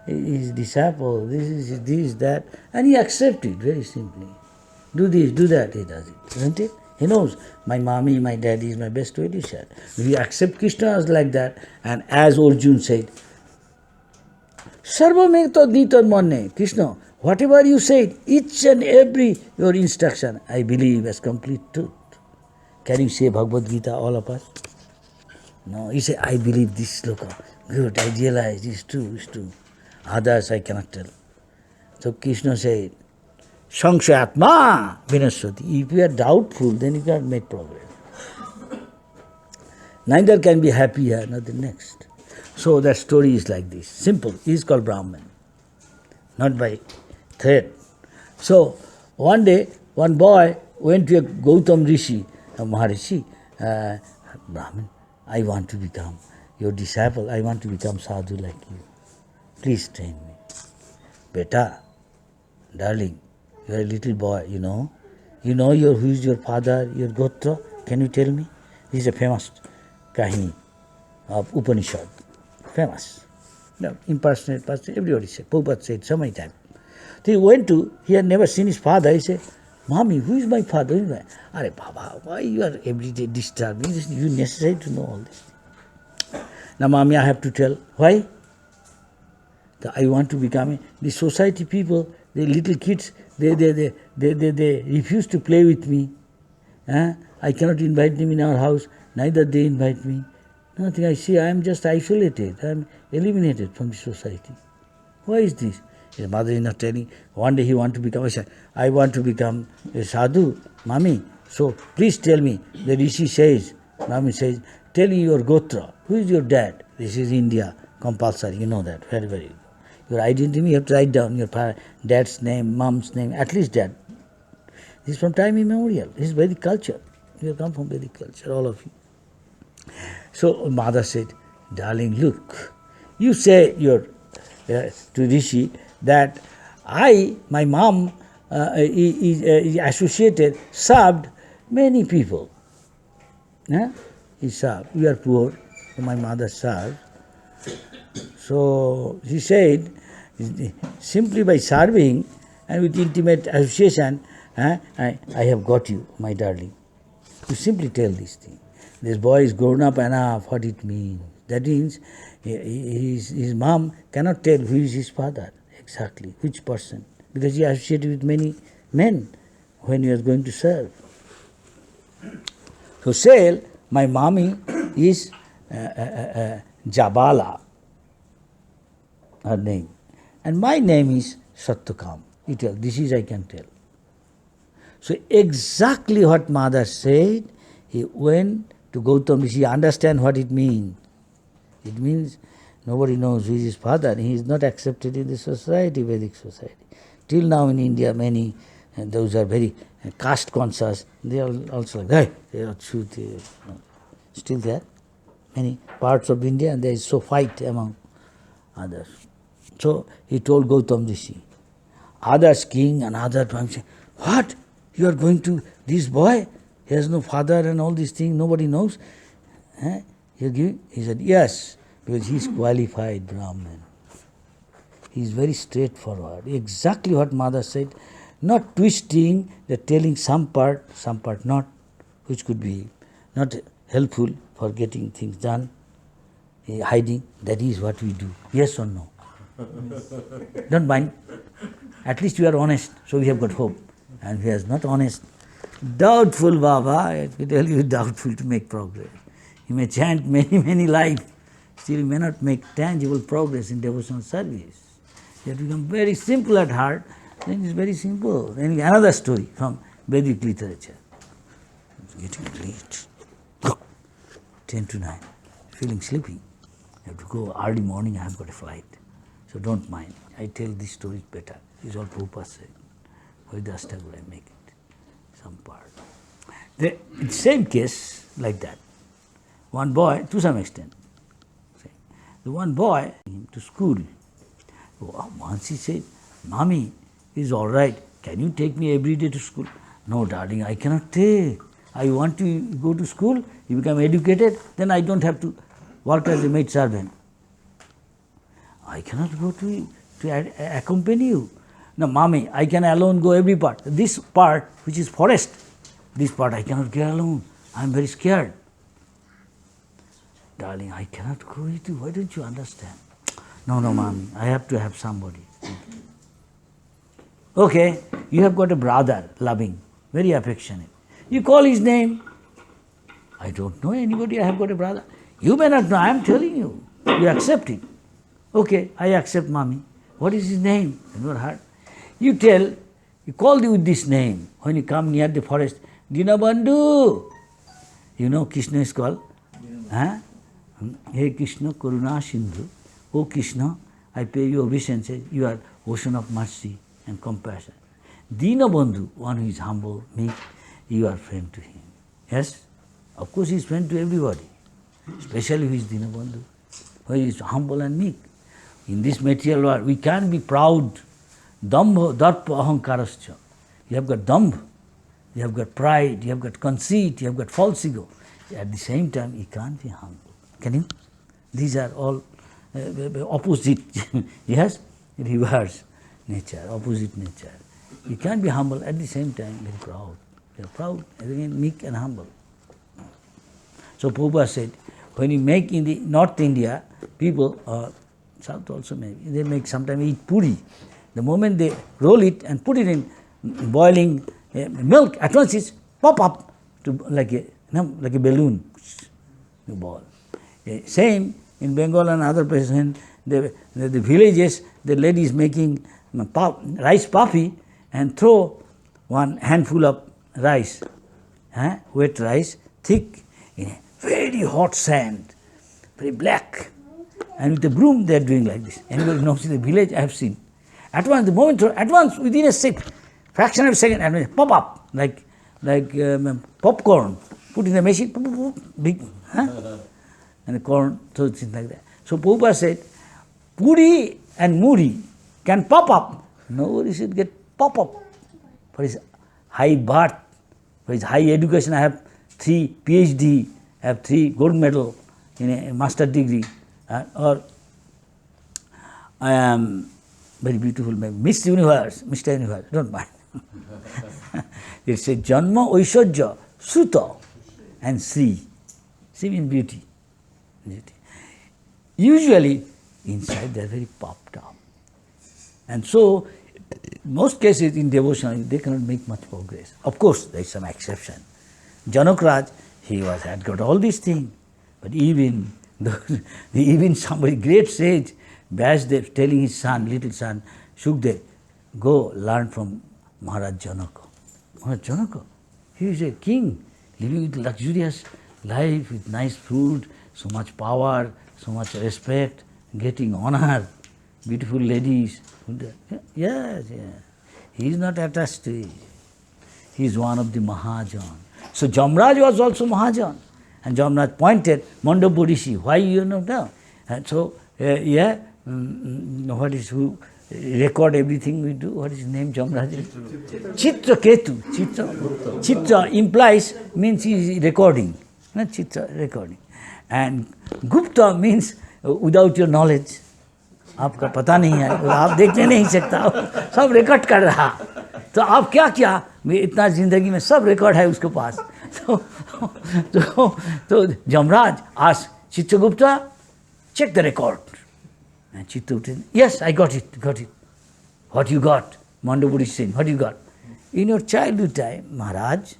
his disciple, this is this, that. And he accepts it very simply. Do this, do that, he does it, isn't it? He knows, my mommy, my daddy is my best wisher. We accept Krishna as like that, and as Arjuna said, Sarva me tad nitad manne, Krishna, whatever you said, each and every your instruction, I believe as complete truth. Can you say Bhagavad Gita, all of us? No, you say, I believe this sloka. Good, I realize it's true, it's true. Others I cannot tell. So Krishna said, Sankshayatma vinaswati. If you are doubtful, then you cannot make progress. Neither can be happy here, nor the next. So that story is like this. Simple. He is called Brahman. Not by threat. So one day, one boy went to a Gautam Rishi, a Maharishi, Brahman, I want to become your disciple. I want to become sadhu like you. Please train me. Beta, darling, you are a little boy, you know. You know who is your father, your gotra? Can you tell me? This is a famous kahini of Upanishad. Famous. No, impersonate person, everybody said. Prabhupada said so many times. He had never seen his father. He said, Mommy, who is my father? Are Baba, why you are every day disturbing? It is necessary to know all this. Now, Mommy, I have to tell. Why? I want to become the society people, the little kids, they refuse to play with me. I cannot invite them in our house, neither they invite me. Nothing. I see, I am just isolated. I am eliminated from the society. Why is this? His mother is not telling. One day he want to become I want to become a sadhu, Mommy. So please tell me. The Rishi says, Mommy says, tell me your gotra. Who is your dad? This is India, compulsory. You know that very, very. Your identity, you have to write down your dad's name, mom's name, at least dad. This is from time immemorial. This is Vedic culture. You come from Vedic culture, all of you. So mother said, darling, look, you say to Rishi that my mom is associated, served many people. He served. We are poor, so my mother served. So she said, simply by serving and with intimate association, I have got you, my darling. You simply tell this thing. This boy is grown up enough, what it means. That means his mom cannot tell who is his father exactly, which person, because he associated with many men when he was going to serve. So say, my mommy is Jabala, her name, and my name is Satyakam. You tell, this is I can tell. So exactly what mother said, he went to Gautam Rishi, understand what it means. It means nobody knows who is his father. He is not accepted in the society, Vedic society. Till now in India, many, those are very caste conscious, they are also like, hey, they are still there. Many parts of India, and there is so fight among others. So he told Gautam Rishi, others king and other prime minister, what? You are going to this boy? He has no father and all these things, nobody knows. He said, yes, because he is qualified Brahmin. He is very straightforward. Exactly what mother said, not twisting, telling some part not, which could be not helpful for getting things done, hiding. That is what we do. Yes or no? Don't mind. At least you are honest, so we have got hope. And he is not honest, doubtful Baba, I tell you, doubtful to make progress. He may chant many lives, still he may not make tangible progress in devotional service. He has become very simple at heart, then it is very simple. Then another story from Vedic literature. It's getting late. Look, 10 to 9, feeling sleepy. I have to go early morning, I have got a flight. So don't mind, I tell these stories better. This is all Prabhupada said. Haridas Thakur, I make it, some part. The same case like that. One boy, to some extent, the one boy came to school. Once he said, Mommy, is all right, can you take me every day to school? No, darling, I cannot take. I want to go to school, you become educated, then I don't have to work as a maid servant. I cannot go to accompany you. No, Mommy, I can alone go every part. This part, which is forest, this part I cannot go alone. I am very scared. Darling, I cannot go with you. Why don't you understand? No, Mommy, I have to have somebody. Okay, you have got a brother, loving, very affectionate. You call his name. I don't know anybody, I have got a brother. You may not know, I am telling you. You accept it. Okay, I accept, Mommy. What is his name? In your heart. You tell, you call with this name. When you come near the forest, Dinabandhu. You know Krishna is called? Huh? Hey Krishna, Karuna Sindhu. Oh Krishna, I pay you obeisance. You are ocean of mercy and compassion. Dinabandhu, one who is humble, meek, you are friend to him. Yes? Of course he is friend to everybody. Especially who is Dinabandhu, who is humble and meek. In this material world, we can't be proud. Dambha, darpa, ahankarascha. You have got dambha, you have got pride, you have got conceit, you have got false ego. At the same time, you can't be humble. Can you? These are all opposite, yes? Reverse nature, opposite nature. You can't be humble, at the same time very proud. You are proud, again meek and humble. So Prabhupada said, when you make in the North India, people, South also maybe, they make sometimes eat puri. The moment they roll it and put it in boiling milk, at once it's pop up to like a balloon, the ball. Same in Bengal and other places, when the villages, the ladies making rice puffy and throw one handful of rice, wet rice, thick, in a very hot sand, very black. And with the broom they are doing like this. Anybody knows in the village, I have seen. At once, the moment, at once, within a fraction of a second, and pop up like popcorn. Put in the machine, big, and the corn, so things like that. So Prabhupada said, puri and muri can pop up. Nobody should get pop up. For his high birth, for his high education, I have 3 PhD, I have 3 gold medal in a master degree, or I am very beautiful, Mr. Universe, don't mind. It says Janma Oishajya Suta and Sri. Sri means beauty. Usually inside they are very popped up. And so, in most cases in devotion, they cannot make much progress. Of course, there is some exception. Janakraj, he had got all these things, but even somebody great sage, Vyasdev, telling his son, little son, Shukdev, go learn from Maharaj Janaka. Maharaj Janaka, he is a king, living with luxurious life, with nice food, so much power, so much respect, getting honor, beautiful ladies. Yes. He is not attached to it. He is one of the Mahajan. So Jamraj was also Mahajan. And Jamraj pointed, Mandapa Rishi, why you know now? And so, what is who record everything we do? What is his name, Jamraj? Chitra Ketu. Chitra implies, means he is recording. Not Chitra, recording. And Gupta means without your knowledge. आपका पता नहीं है, आप देखने नहीं सकता, सब record कर रहा, तो आप क्या किया, मैं इतना जिंदगी में सब रिकॉर्ड है उसके पास. तो Jamraj asked Chitragupta, check the record. And Chitragupta, yes, I got it. What you got? Mandapuri is saying, what you got? In your childhood time, Maharaj,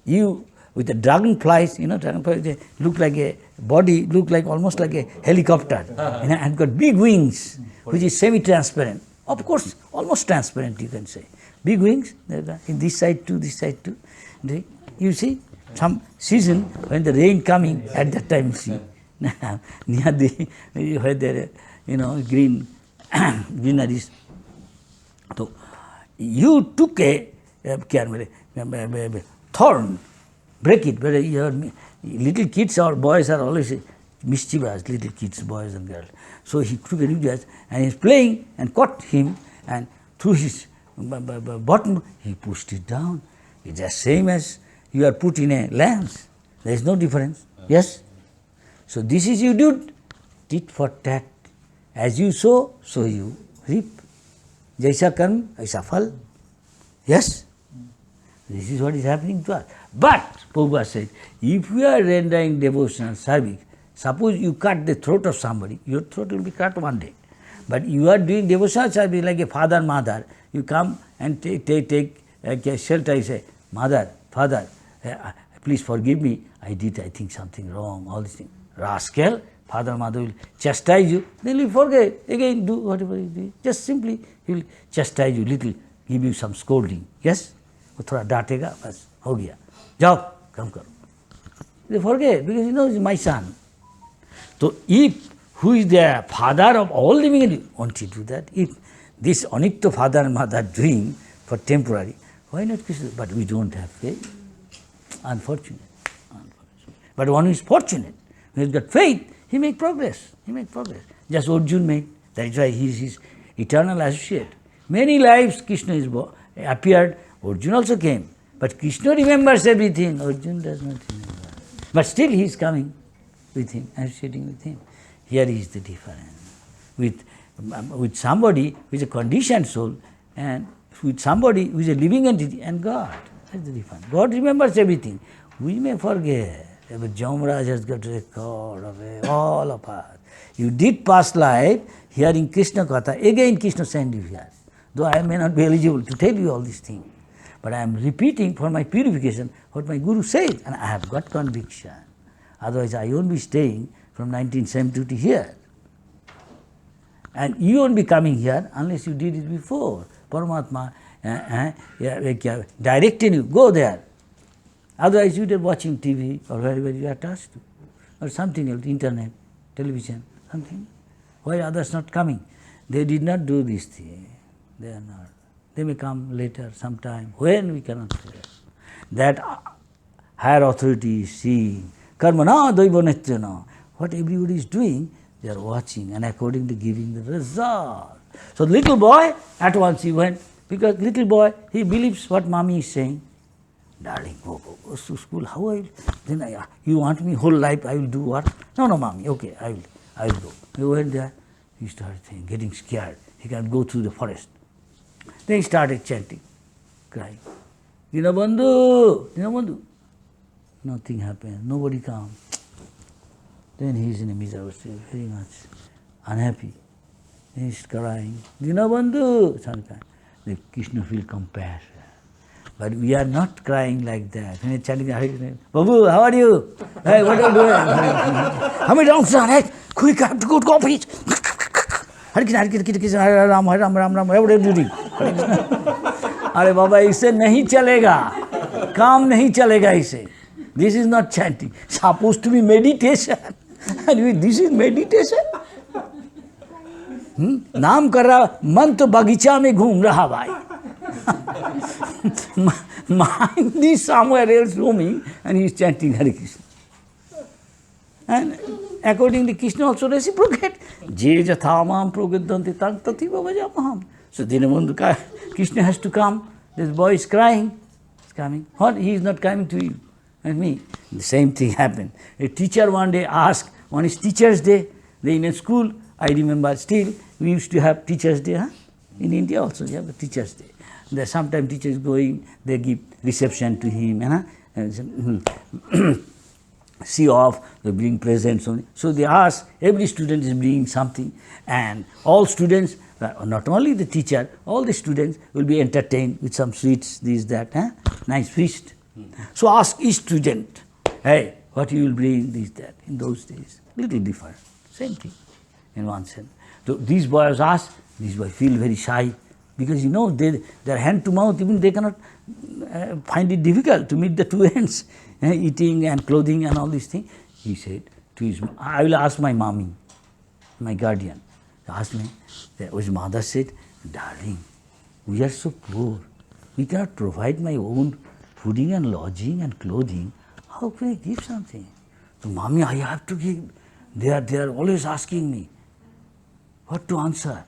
you with the dragonflies, dragonflies, they look like a body, look like almost like a helicopter, and got big wings, which is semi-transparent. Of course, almost transparent, you can say. Big wings, in this side too, this side too. You see, some season when the rain coming, at that time you see, near the, where there, green greeneries. So, you took a thorn, break it, but your little kids or boys are always mischievous, little kids, boys and girls. So he took a device and he's playing and caught him, and through his bottom he pushed it down. It's the same as you are put in a lens. There is no difference. Yes? So this is you did, tit for tat. As you sow, so you reap. Jaisa karm, aisa phal. Yes? This is what is happening to us. But, Prabhupada said, if you are rendering devotional service, suppose you cut the throat of somebody, your throat will be cut one day. But you are doing devotional service like a father, mother, you come and take shelter, you say, mother, father, please forgive me, I think something wrong, all these things. Rascal, father, mother will chastise you, then you forget, again do whatever you do. Just simply, he will chastise you little, give you some scolding. Yes? थोड़ा डांटेगा, बस हो गया, जाओ काम करो. They forget, because he knows my son. So if who is the father of all living entities, won't you do that? If this Anitya father and mother doing for temporary, why not Krishna? But we don't have faith. Unfortunate. But one who is fortunate, who has got faith, he make progress. Just Arjuna made. That is why he is his eternal associate. Many lives Krishna is appeared. Arjuna also came, but Krishna remembers everything. Arjuna does not remember. But still he is coming with him, associating with him. Here is the difference. With somebody who is a conditioned soul, and with somebody who is a living entity, and God. That's the difference. God remembers everything. We may forget, but Jamraj has got record of all of us. You did past life hearing Krishna Katha, again Krishna sent you here. Though I may not be eligible to tell you all these things. But I am repeating for my purification what my Guru says, and I have got conviction. Otherwise, I won't be staying from 1972 to here. And you won't be coming here unless you did it before. Paramatma directing you, go there. Otherwise, you are watching TV or wherever you are attached to, or something else, internet, television, something. Why are others not coming? They did not do this thing. They are not. They may come later, sometime, when we cannot say. That higher authority is seeing. Karmana daiva nityana. What everybody is doing, they are watching and according to giving the result. So the little boy, at once he went, because little boy, he believes what mommy is saying. Darling, go to school. How I will? Then you want me whole life, I will do what? No, mommy, okay, I will go. He went there, he started getting scared. He can go through the forest. Then he started chanting. crying. Dinabandhu, Dinabandhu. Nothing happened, nobody come. Then he is in a miserable state, very much unhappy. He is crying, Dinabandhu, the Krishna feel compassion. But we are not crying like that. When he's chanting Hare Krishna, Babu, how are you? Hey, what are you doing? How many rounds are right? Quick, I have to go to office. Hare Krishna, Hare Krishna, Hare Ram, Hare Ram, Ram Ram, what are you doing? अरे बाबा इससे नहीं चलेगा, काम नहीं चलेगा इसे. This is not chanting. Supposed to be meditation. And this is meditation. नाम कर रहा, मन तो बगीचा में घूम रहा भाई. Mind is somewhere else roaming and he is chanting Hare Krishna. And accordingly Krishna also reciprocate. Je jathamam progaddanti tang tathiva bhajamaham. So Dinabandhu, Krishna has to come. This boy is crying. He's coming. What? He is not coming to you and me. The same thing happened. A teacher one day asked, on his Teacher's Day, they in a school, I remember still, we used to have Teacher's Day. Huh? In India also, you have a Teacher's Day. There sometimes teachers going, they give reception to him, see off, they bring presents. So they ask, every student is bringing something, and all students, not only the teacher, all the students will be entertained with some sweets, this, that, nice feast. So ask each student, hey, what you will bring, this, that. In those days, little different, same thing in one sense. So these boys ask, these boys feel very shy, because their hand to mouth, even they cannot find it difficult to meet the two ends, eating and clothing and all these things. He said to his, I will ask my mommy, my guardian. He asked me, his mother said, darling, we are so poor, we cannot provide my own fooding and lodging and clothing. How can I give something? So mommy, I have to give. They are always asking me what to answer.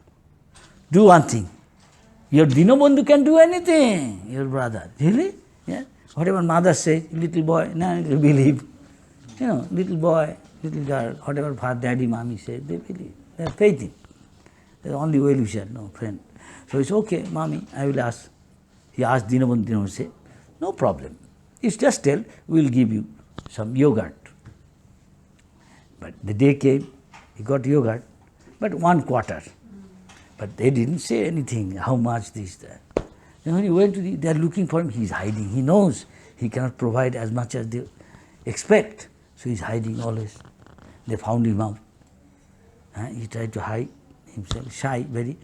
Do one thing. Your Dinabandhu can do anything, your brother. Really? Yeah? Whatever mother says, little boy, no, they believe. Little boy, little girl, whatever father, daddy, mommy says, they believe. They are faithing. They are only well-wisher, no friend. So it's okay, mommy, I will ask. He asked Dinabandhu, Dinabandhu said, no problem. It's just tell, we will give you some yogurt. But the day came, he got yogurt, but 1 quarter. But they didn't say anything, how much this, that. Then when he went to they are looking for him, he is hiding. He knows he cannot provide as much as they expect. So he is hiding always. They found him out. He tried to hide himself, shy very.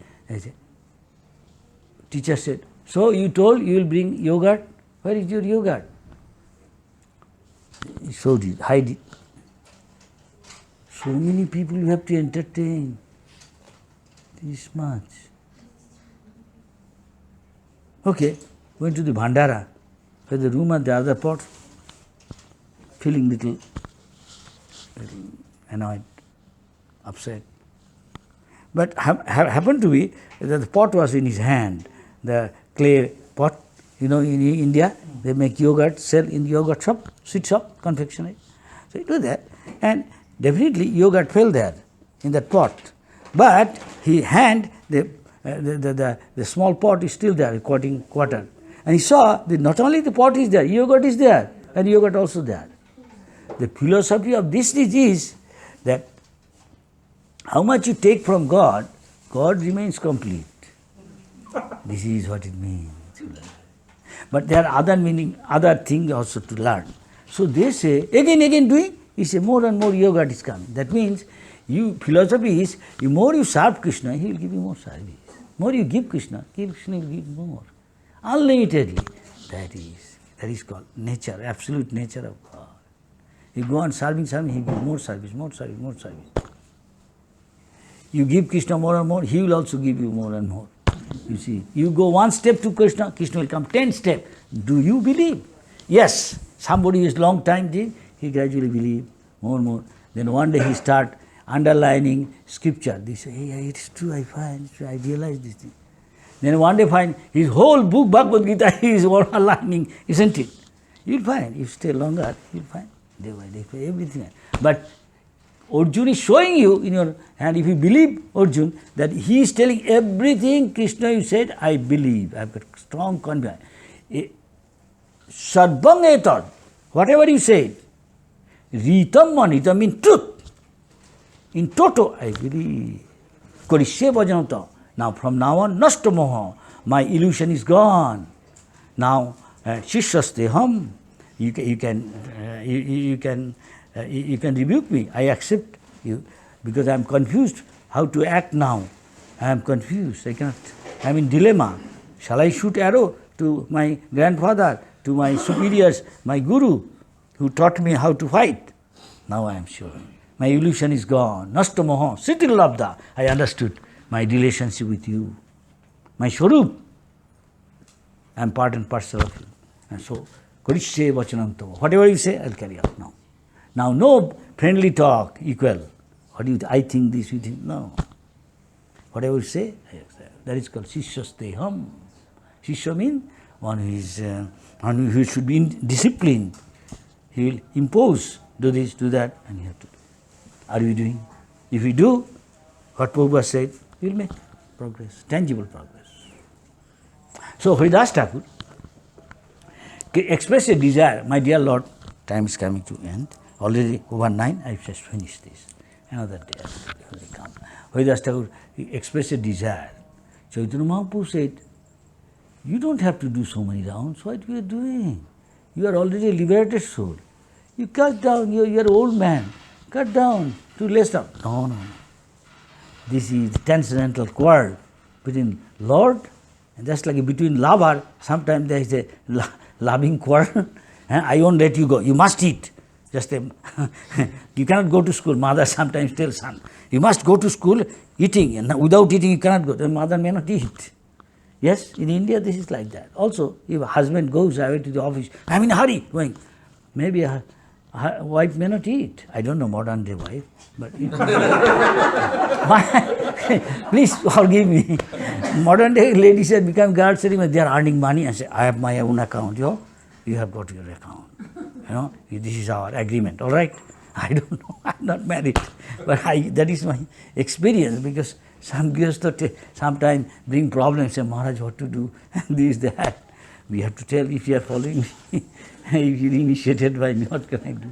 Teacher said, so you told you will bring yogurt? Where is your yogurt? He showed it, hide it. So many people you have to entertain. This much. Okay, went to the Bhandara, where the room at the other pot, feeling little annoyed, upset. But happened to be that the pot was in his hand, the clay pot. In India, they make yogurt, sell in yogurt shop, sweet shop, confectionery. So it was there. And definitely yogurt fell there in that pot. But he hand, the small pot is still there, quarter. And he saw that not only the pot is there, yogurt is there, and yogurt also there. The philosophy of this is that how much you take from God, God remains complete. This is what it means. But there are other things also to learn. So they say, again doing, he say more and more yogurt is coming. That means, philosophy is, the more you serve Krishna, he will give you more service. More you give Krishna will give more. Unlimitedly. That is called nature, absolute nature of God. You go on serving, he gives more service. You give Krishna more and more, he will also give you more and more. You see, you go 1 step to Krishna, Krishna will come 10 steps. Do you believe? Yes. Somebody is long time, he gradually believe more and more. Then one day he start underlining scripture. They say, hey, it is true, I find, I realize this thing. Then one day find his whole book, Bhagavad Gita, he is underlining, isn't it? You'll find, if you stay longer, you'll find, day by day, everything. But Arjun is showing you in your hand, if you believe Arjun, that he is telling everything Krishna you said, I believe, I have got strong confidence. Sarvang etat, whatever you say, ritam manita means truth. In toto, I believe. Korishe bhajanata. Now, from now on, nasta moha. My illusion is gone. Now, shishasteham. You can rebuke me. I accept you because I am confused how to act now. I am confused. I cannot. I am in dilemma. Shall I shoot arrow to my grandfather, to my superiors, my guru, who taught me how to fight? Now I am sure. My illusion is gone. Nasta moha. Sitil labda. I understood my relationship with you. My swarup. I am part and parcel of you. And so, Korishe vachananto. Whatever you say, I will carry out now. Now, no friendly talk, equal. What do you I think this, you think, no. Whatever you say, I accept. That is called Shishasteham. Shishya means one who should be disciplined. He will impose, do this, do that, and you have to do. Are we doing? If we do what Prabhupada said, we will make progress, tangible progress. So, Haridas Thakur expressed a desire, my dear Lord, time is coming to end. Already over 9, I have just finished this. Another day I will come. Haridas Thakur expressed a desire. Chaitanya Mahaprabhu said, you don't have to do so many rounds. What you are doing? You are already a liberated soul. You cut down, you are an old man. Cut down to less down. No. This is the transcendental quarrel between Lord and just like between lover, sometimes there is a loving quarrel. I won't let you go. You must eat. You cannot go to school. Mother sometimes tells son, you must go to school eating. And without eating you cannot go. The mother may not eat. Yes, in India this is like that. Also, if a husband goes away to the office, I am in a hurry going. Maybe a wife may not eat. I don't know modern day wife, but please forgive me. Modern day ladies have become guard ceremony. They are earning money and say, I have my own account. You have got your account. This is our agreement. All right. I don't know. I am not married, but that is my experience because some girls sometimes bring problems. Say, Maharaj, what to do? This, that. We have to tell if you are following me, if you are initiated by me, what can I do?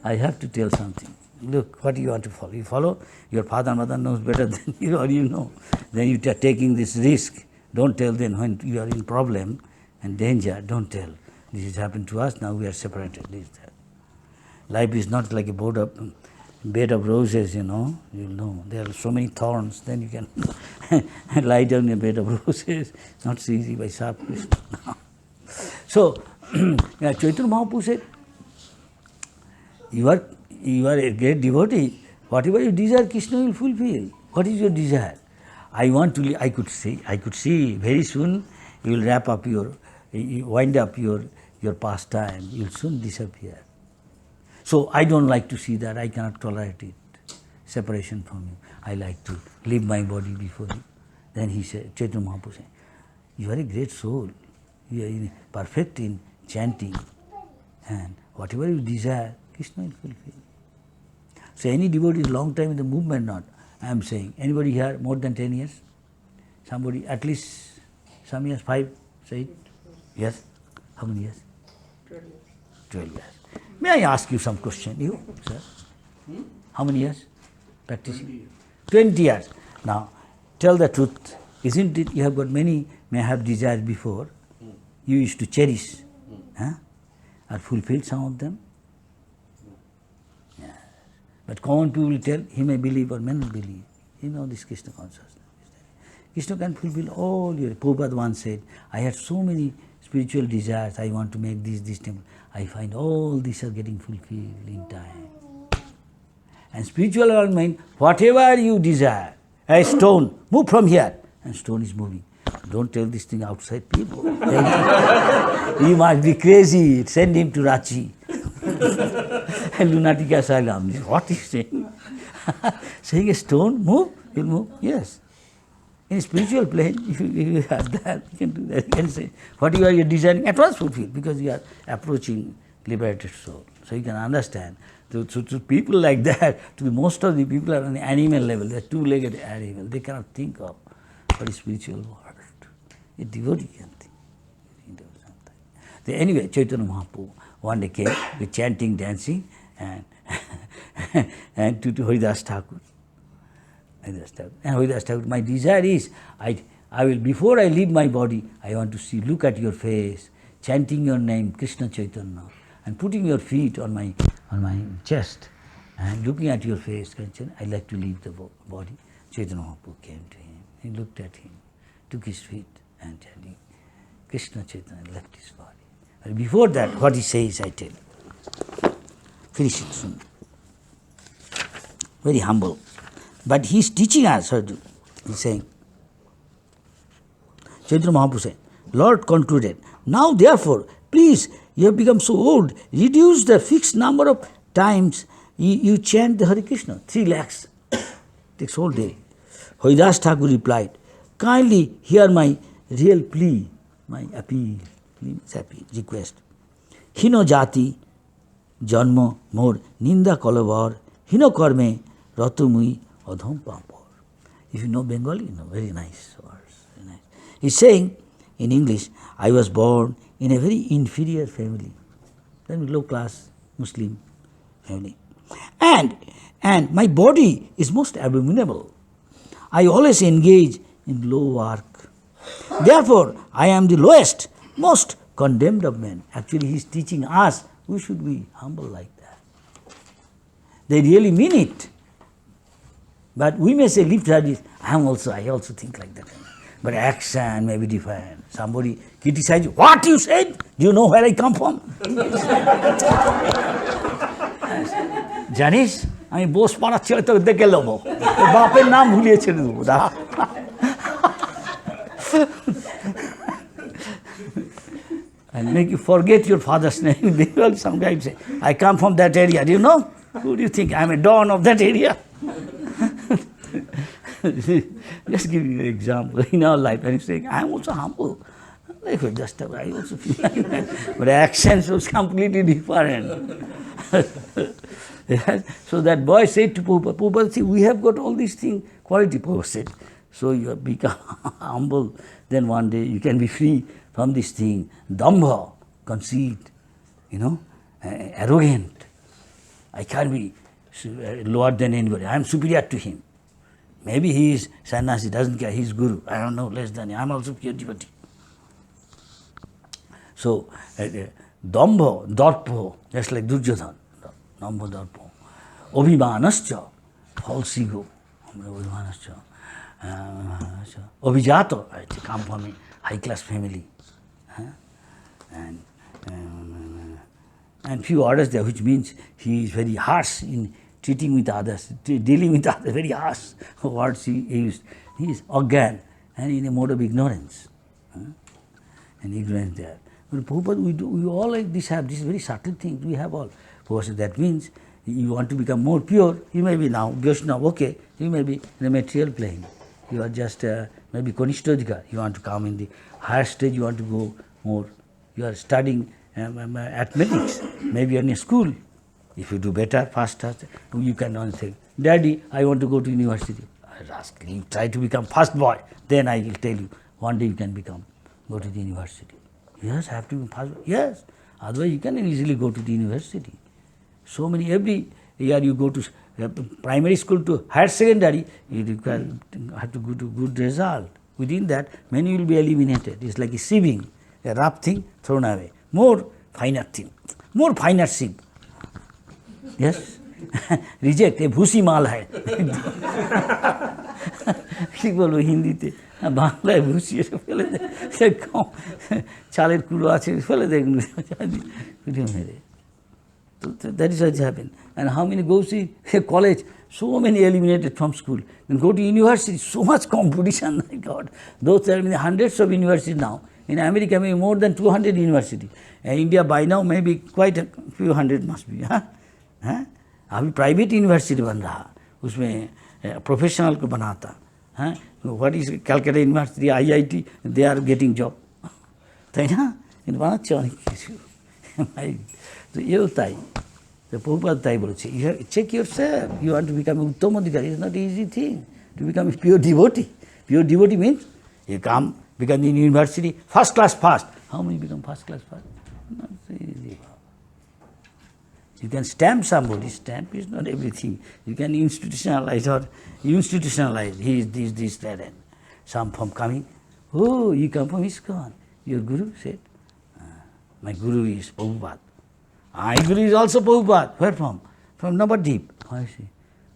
I have to tell something. Look, what do you want to follow? You follow, your father and mother knows better than you, or you know. Then you are taking this risk. Don't tell them when you are in problem and danger. Don't tell. This has happened to us, now we are separated. This, that. Life is not like a bed of roses, you'll know. There are so many thorns, then you can lie down in a bed of roses. It's not so easy by sharp Krishna. So, Chaitanya Mahaprabhu said, you are a great devotee. Whatever you desire, Krishna will fulfill. What is your desire? I could see very soon you will wrap up you wind up your pastime, you will soon disappear. So I don't like to see that, I cannot tolerate it, separation from you. I like to leave my body before you. Then he said, Chaitanya Mahaprabhu said, you are a great soul, you are perfect in chanting, and whatever you desire, Krishna will fulfill. So any devotee is long time in the movement, not, I am saying, anybody here more than 10 years? Somebody, at least some years, 5, say it? Yes? How many years? 12 years. May I ask you some question? You, sir? How many years practicing? 20 years. Now, tell the truth. Isn't it you have got many, may have desires before, you used to cherish, or fulfilled some of them? Yeah. But common people will tell, he may believe or may not believe. This Krishna consciousness. Krishna can fulfill all your, Prabhupada once said, I had so many spiritual desires, I want to make this temple. I find all these are getting fulfilled in time. And spiritual world means whatever you desire, a stone, move from here, and stone is moving. Don't tell this thing outside people. You must be crazy, send him to Ranchi. Lunatic asylum. What is saying? Saying a stone, move, he'll move, yes. In spiritual plane, if you have that, you can do that. You can say, whatever you are desiring, at once fulfill, because you are approaching liberated soul. So you can understand. To people like that, to most of the people are on the animal level, they are two-legged animal, they cannot think of what is spiritual world. A devotee can think of something. Anyway, Chaitanya Mahaprabhu one day came with chanting, dancing, and and to Haridas Thakur. And Haridas Thakur, my desire is, I will, before I leave my body, I want to look at your face, chanting your name, Krishna Chaitanya, and putting your feet on my chest, and looking at your face, I'd like to leave the body. Chaitanya Mahaprabhu came to him. He looked at him, took his feet, and chanting, Krishna Chaitanya left his body. But before that, what he says, I tell you. Finish it soon. Very humble. But he is teaching us, he's saying, Chaitanya Mahaprabhu said, Lord concluded, now therefore, please, you have become so old, reduce the fixed number of times you chant the Hare Krishna, 3 lakhs. Takes whole day. Haridas Thakur replied, kindly hear my real plea, my appeal, request. Hino jati janma mor ninda kolavar, hino karme ratumui adham papar. If you know Bengali, you know, very nice words. Very nice. He's saying in English, I was born in a very inferior family, then low class Muslim family. And my body is most abominable. I always engage in low work. Therefore, I am the lowest, most condemned of men. Actually, he is teaching us we should be humble like that. They really mean it. But we may say lip service, I also think like that. But action may be different. Somebody criticizes you, what you said? Do you know where I come from? জানিস আমি বোস পাড়াচ্ছি হয়তো দেখে নেবো বাপের নাম ভুলিয়ে ছেড়ে দেবো দাঁড়া and make you forget your father's name. They will sometimes say, I come from that area. Do you know? Who do you think? I'm a don of that area. Just give you an example in our life. And he's saying, I'm also humble. I also feel like that. But actions was completely different. Yes. So that boy said to Prabhupada, see, we have got all these things, quality, Prabhupada said. So you have become humble, then one day you can be free from this thing, dambha, conceit, arrogant. I can't be lower than anybody. I am superior to him. Maybe he is sannyasi, doesn't care, he is guru. I don't know, less than him. I am also pure devotee. So, dambha, darpo, just like Duryodhana. Dambha, darpo. Abhimanascha, false ego. Abhimanascha. Abhijato, I come from a high-class family. And few orders there, which means he is very harsh in treating with others, dealing with others, very harsh words he used. He is organ and in a mode of ignorance. And ignorance there. But Prabhupada, we all like this have these very subtle things, we have all. Prabhupada said, that means you want to become more pure, you may be now Vaishnava, okay, you may be in the material plane. You are just maybe Kanishtadika, you want to come in the higher stage, you want to go more. You are studying mathematics, maybe you are in a school. If you do better, faster, you can only say, Daddy, I want to go to university. I ask you, try to become first boy, then I will tell you, one day you can go to the university. Yes, have to be first boy. Yes, otherwise you can easily go to the university. So many, every year you go to primary school to higher secondary, you have to go to good result. Within that, many will be eliminated. It's like a sieving, a rough thing thrown away. More finer thing, more finer sieve. Yes, reject, a bhusi mal hai. কি বলবো হিন্দিতে বাংলায় ভুসি এসে ফেলে দেয় সে কম চালের কুড়ো আছে ফেলে দেয় মেরে. So that is what happened. And how many go see a college, so many eliminated from school. Then go to university, so much competition, my God. Those there are hundreds of universities now. In America, maybe more than 200 universities. And India by now maybe quite a few hundred must be. अभी private university बन रहा, उसमें professional को बनाता. What is Calcutta university, IIT, they are getting job. তাই না? কিন্তু বানাচ্ছে অনেক কিছু. তো এও তাই. তো প্রভুপাদ তাই বলেছে, you have check yourself, you want to become উত্তম অধিকারী. Is not easy thing to become a pure devotee. Pure devotee means you come, become in university, first class first. How many become first class first? You can stamp somebody. Stamp is not everything. You can institutionalize he is this, that, and some from coming. Oh, you come from ISKCON. Your guru said, my guru is Prabhupada. My guru is also Prabhupada. Where from? From Navadvip.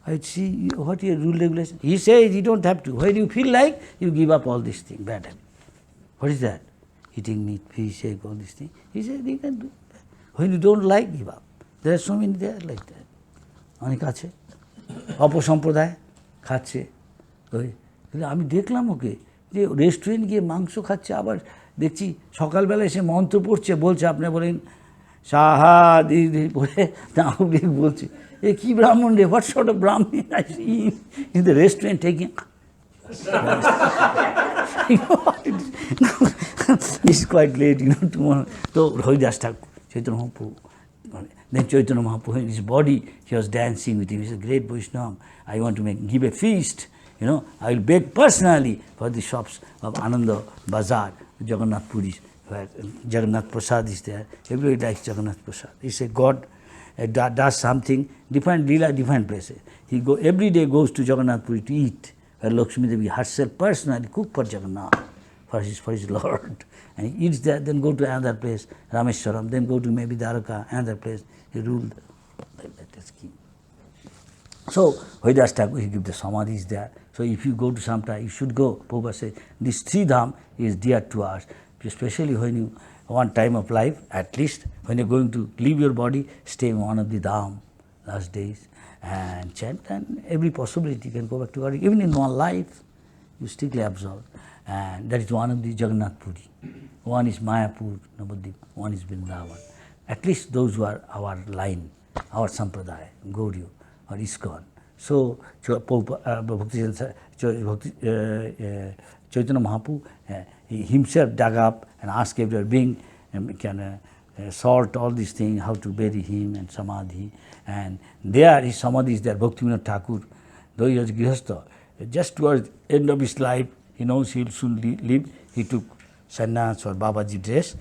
I see what your rule regulation. He says you don't have to. When you feel like, you give up all these things, bad habit. What is that? Eating meat, fish, egg, all these things. He said you can do that. When you don't like, give up. There are so many there like that. অনেক আছে অপসম্প্রদায় খাচ্ছে ওই আমি দেখলাম ওকে যে restaurant গিয়ে মাংস খাচ্ছে আবার দেখছি সকালবেলা এসে মন্ত্র পড়ছে বলছে আপনি বলেন সাহা দিদি বলে তাহলে বলছে এ কী ব্রাহ্মণ রে what sort of Brahmin I see in the restaurant taking It's quite late, tomorrow. So Haridas Thakur, Chaitanya Mahaprabhu, then Chaitanya Mahaprabhu, in his body, he was dancing with him. He said, great Vaishnava, I want to give a feast. I will beg personally for the shops of Ananda Bazaar, Jagannath Puri, where Jagannath Prasad is there. Everybody likes Jagannath Prasad. He said, God does something, different Leela, different places. He every day goes to Jagannath Puri to eat, where Lakshmi Devi herself personally cook for Jagannath. For his Lord. And he eats there, then go to another place, Rameshwaram, then go to maybe Dwaraka, another place. He ruled like that scheme. So, Haridas Thakur, he gives the samadhis there. So, if you go to sometime, you should go. Prabhupada says, this three dham is dear to us. Especially when you, one time of life, at least, when you're going to leave your body, stay in one of the dham, last days, and chant, and every possibility you can go back to God. Even in one life, you strictly absorb. And that is one of the Jagannath Puri. One is Mayapur, Navadvip, one is Vrindavan. At least those who are our line, our sampradaya, Gauriya or ISKCON. So, Chaitanya Mahaprabhu, he himself dug up and asked everyone, bring salt, all these things, how to bury him and samadhi. And there, his samadhi is there, Bhaktivinoda Thakur, though he was Grihastha, just towards the end of his life, he knows he will soon leave. He took sannyas or Babaji dress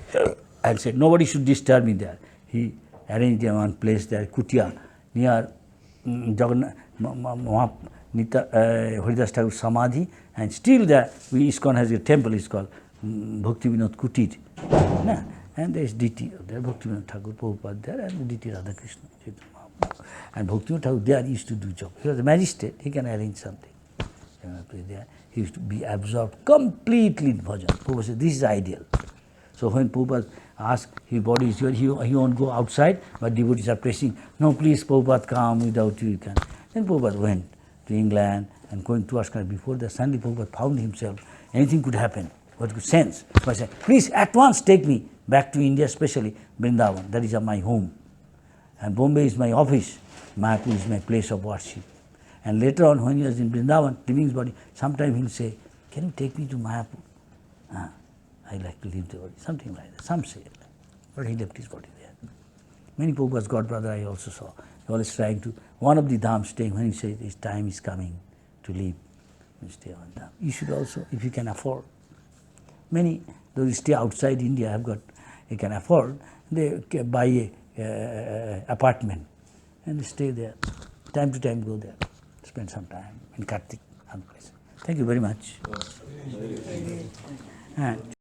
and said, nobody should disturb me there. He arranged in one place there, Kutia, near Jagannath, Haridas Thakur Samadhi, and still there, ISKCON has a temple, it's called Bhaktivinoda Kutir. And there is deity there, Bhaktivinoda Thakur, Prabhupada there, and the deity Radhakrishna. And Bhaktivinoda Thakur there used to do job. He was a magistrate, he can arrange something. There. He used to be absorbed completely in bhajan. Prabhupada said, this is ideal. So when Prabhupada asked, his body is here, he won't go outside, but devotees are pressing, no, please, Prabhupada, come, without you, you can. Then Prabhupada went to England and going to Ashkan. Before that, suddenly Prabhupada found himself, anything could happen, what could sense. So I said, please, at once take me back to India, especially Vrindavan, that is my home. And Bombay is my office, Mayapur is my place of worship. And later on, when he was in Vrindavan, leaving his body, sometime he'll say, can you take me to Mayapur? I like to leave the body, something like that. Some say, but he left his body there. Many Prabhupada's godbrother I also saw. He always trying to, one of the dhams staying, when he says his time is coming to leave, you stay on dham. You should also, if you can afford. Many, those who stay outside India have got, they can afford, they buy a apartment and stay there. Time to time go there. Spend some time in Kartik, other place. Thank you very much.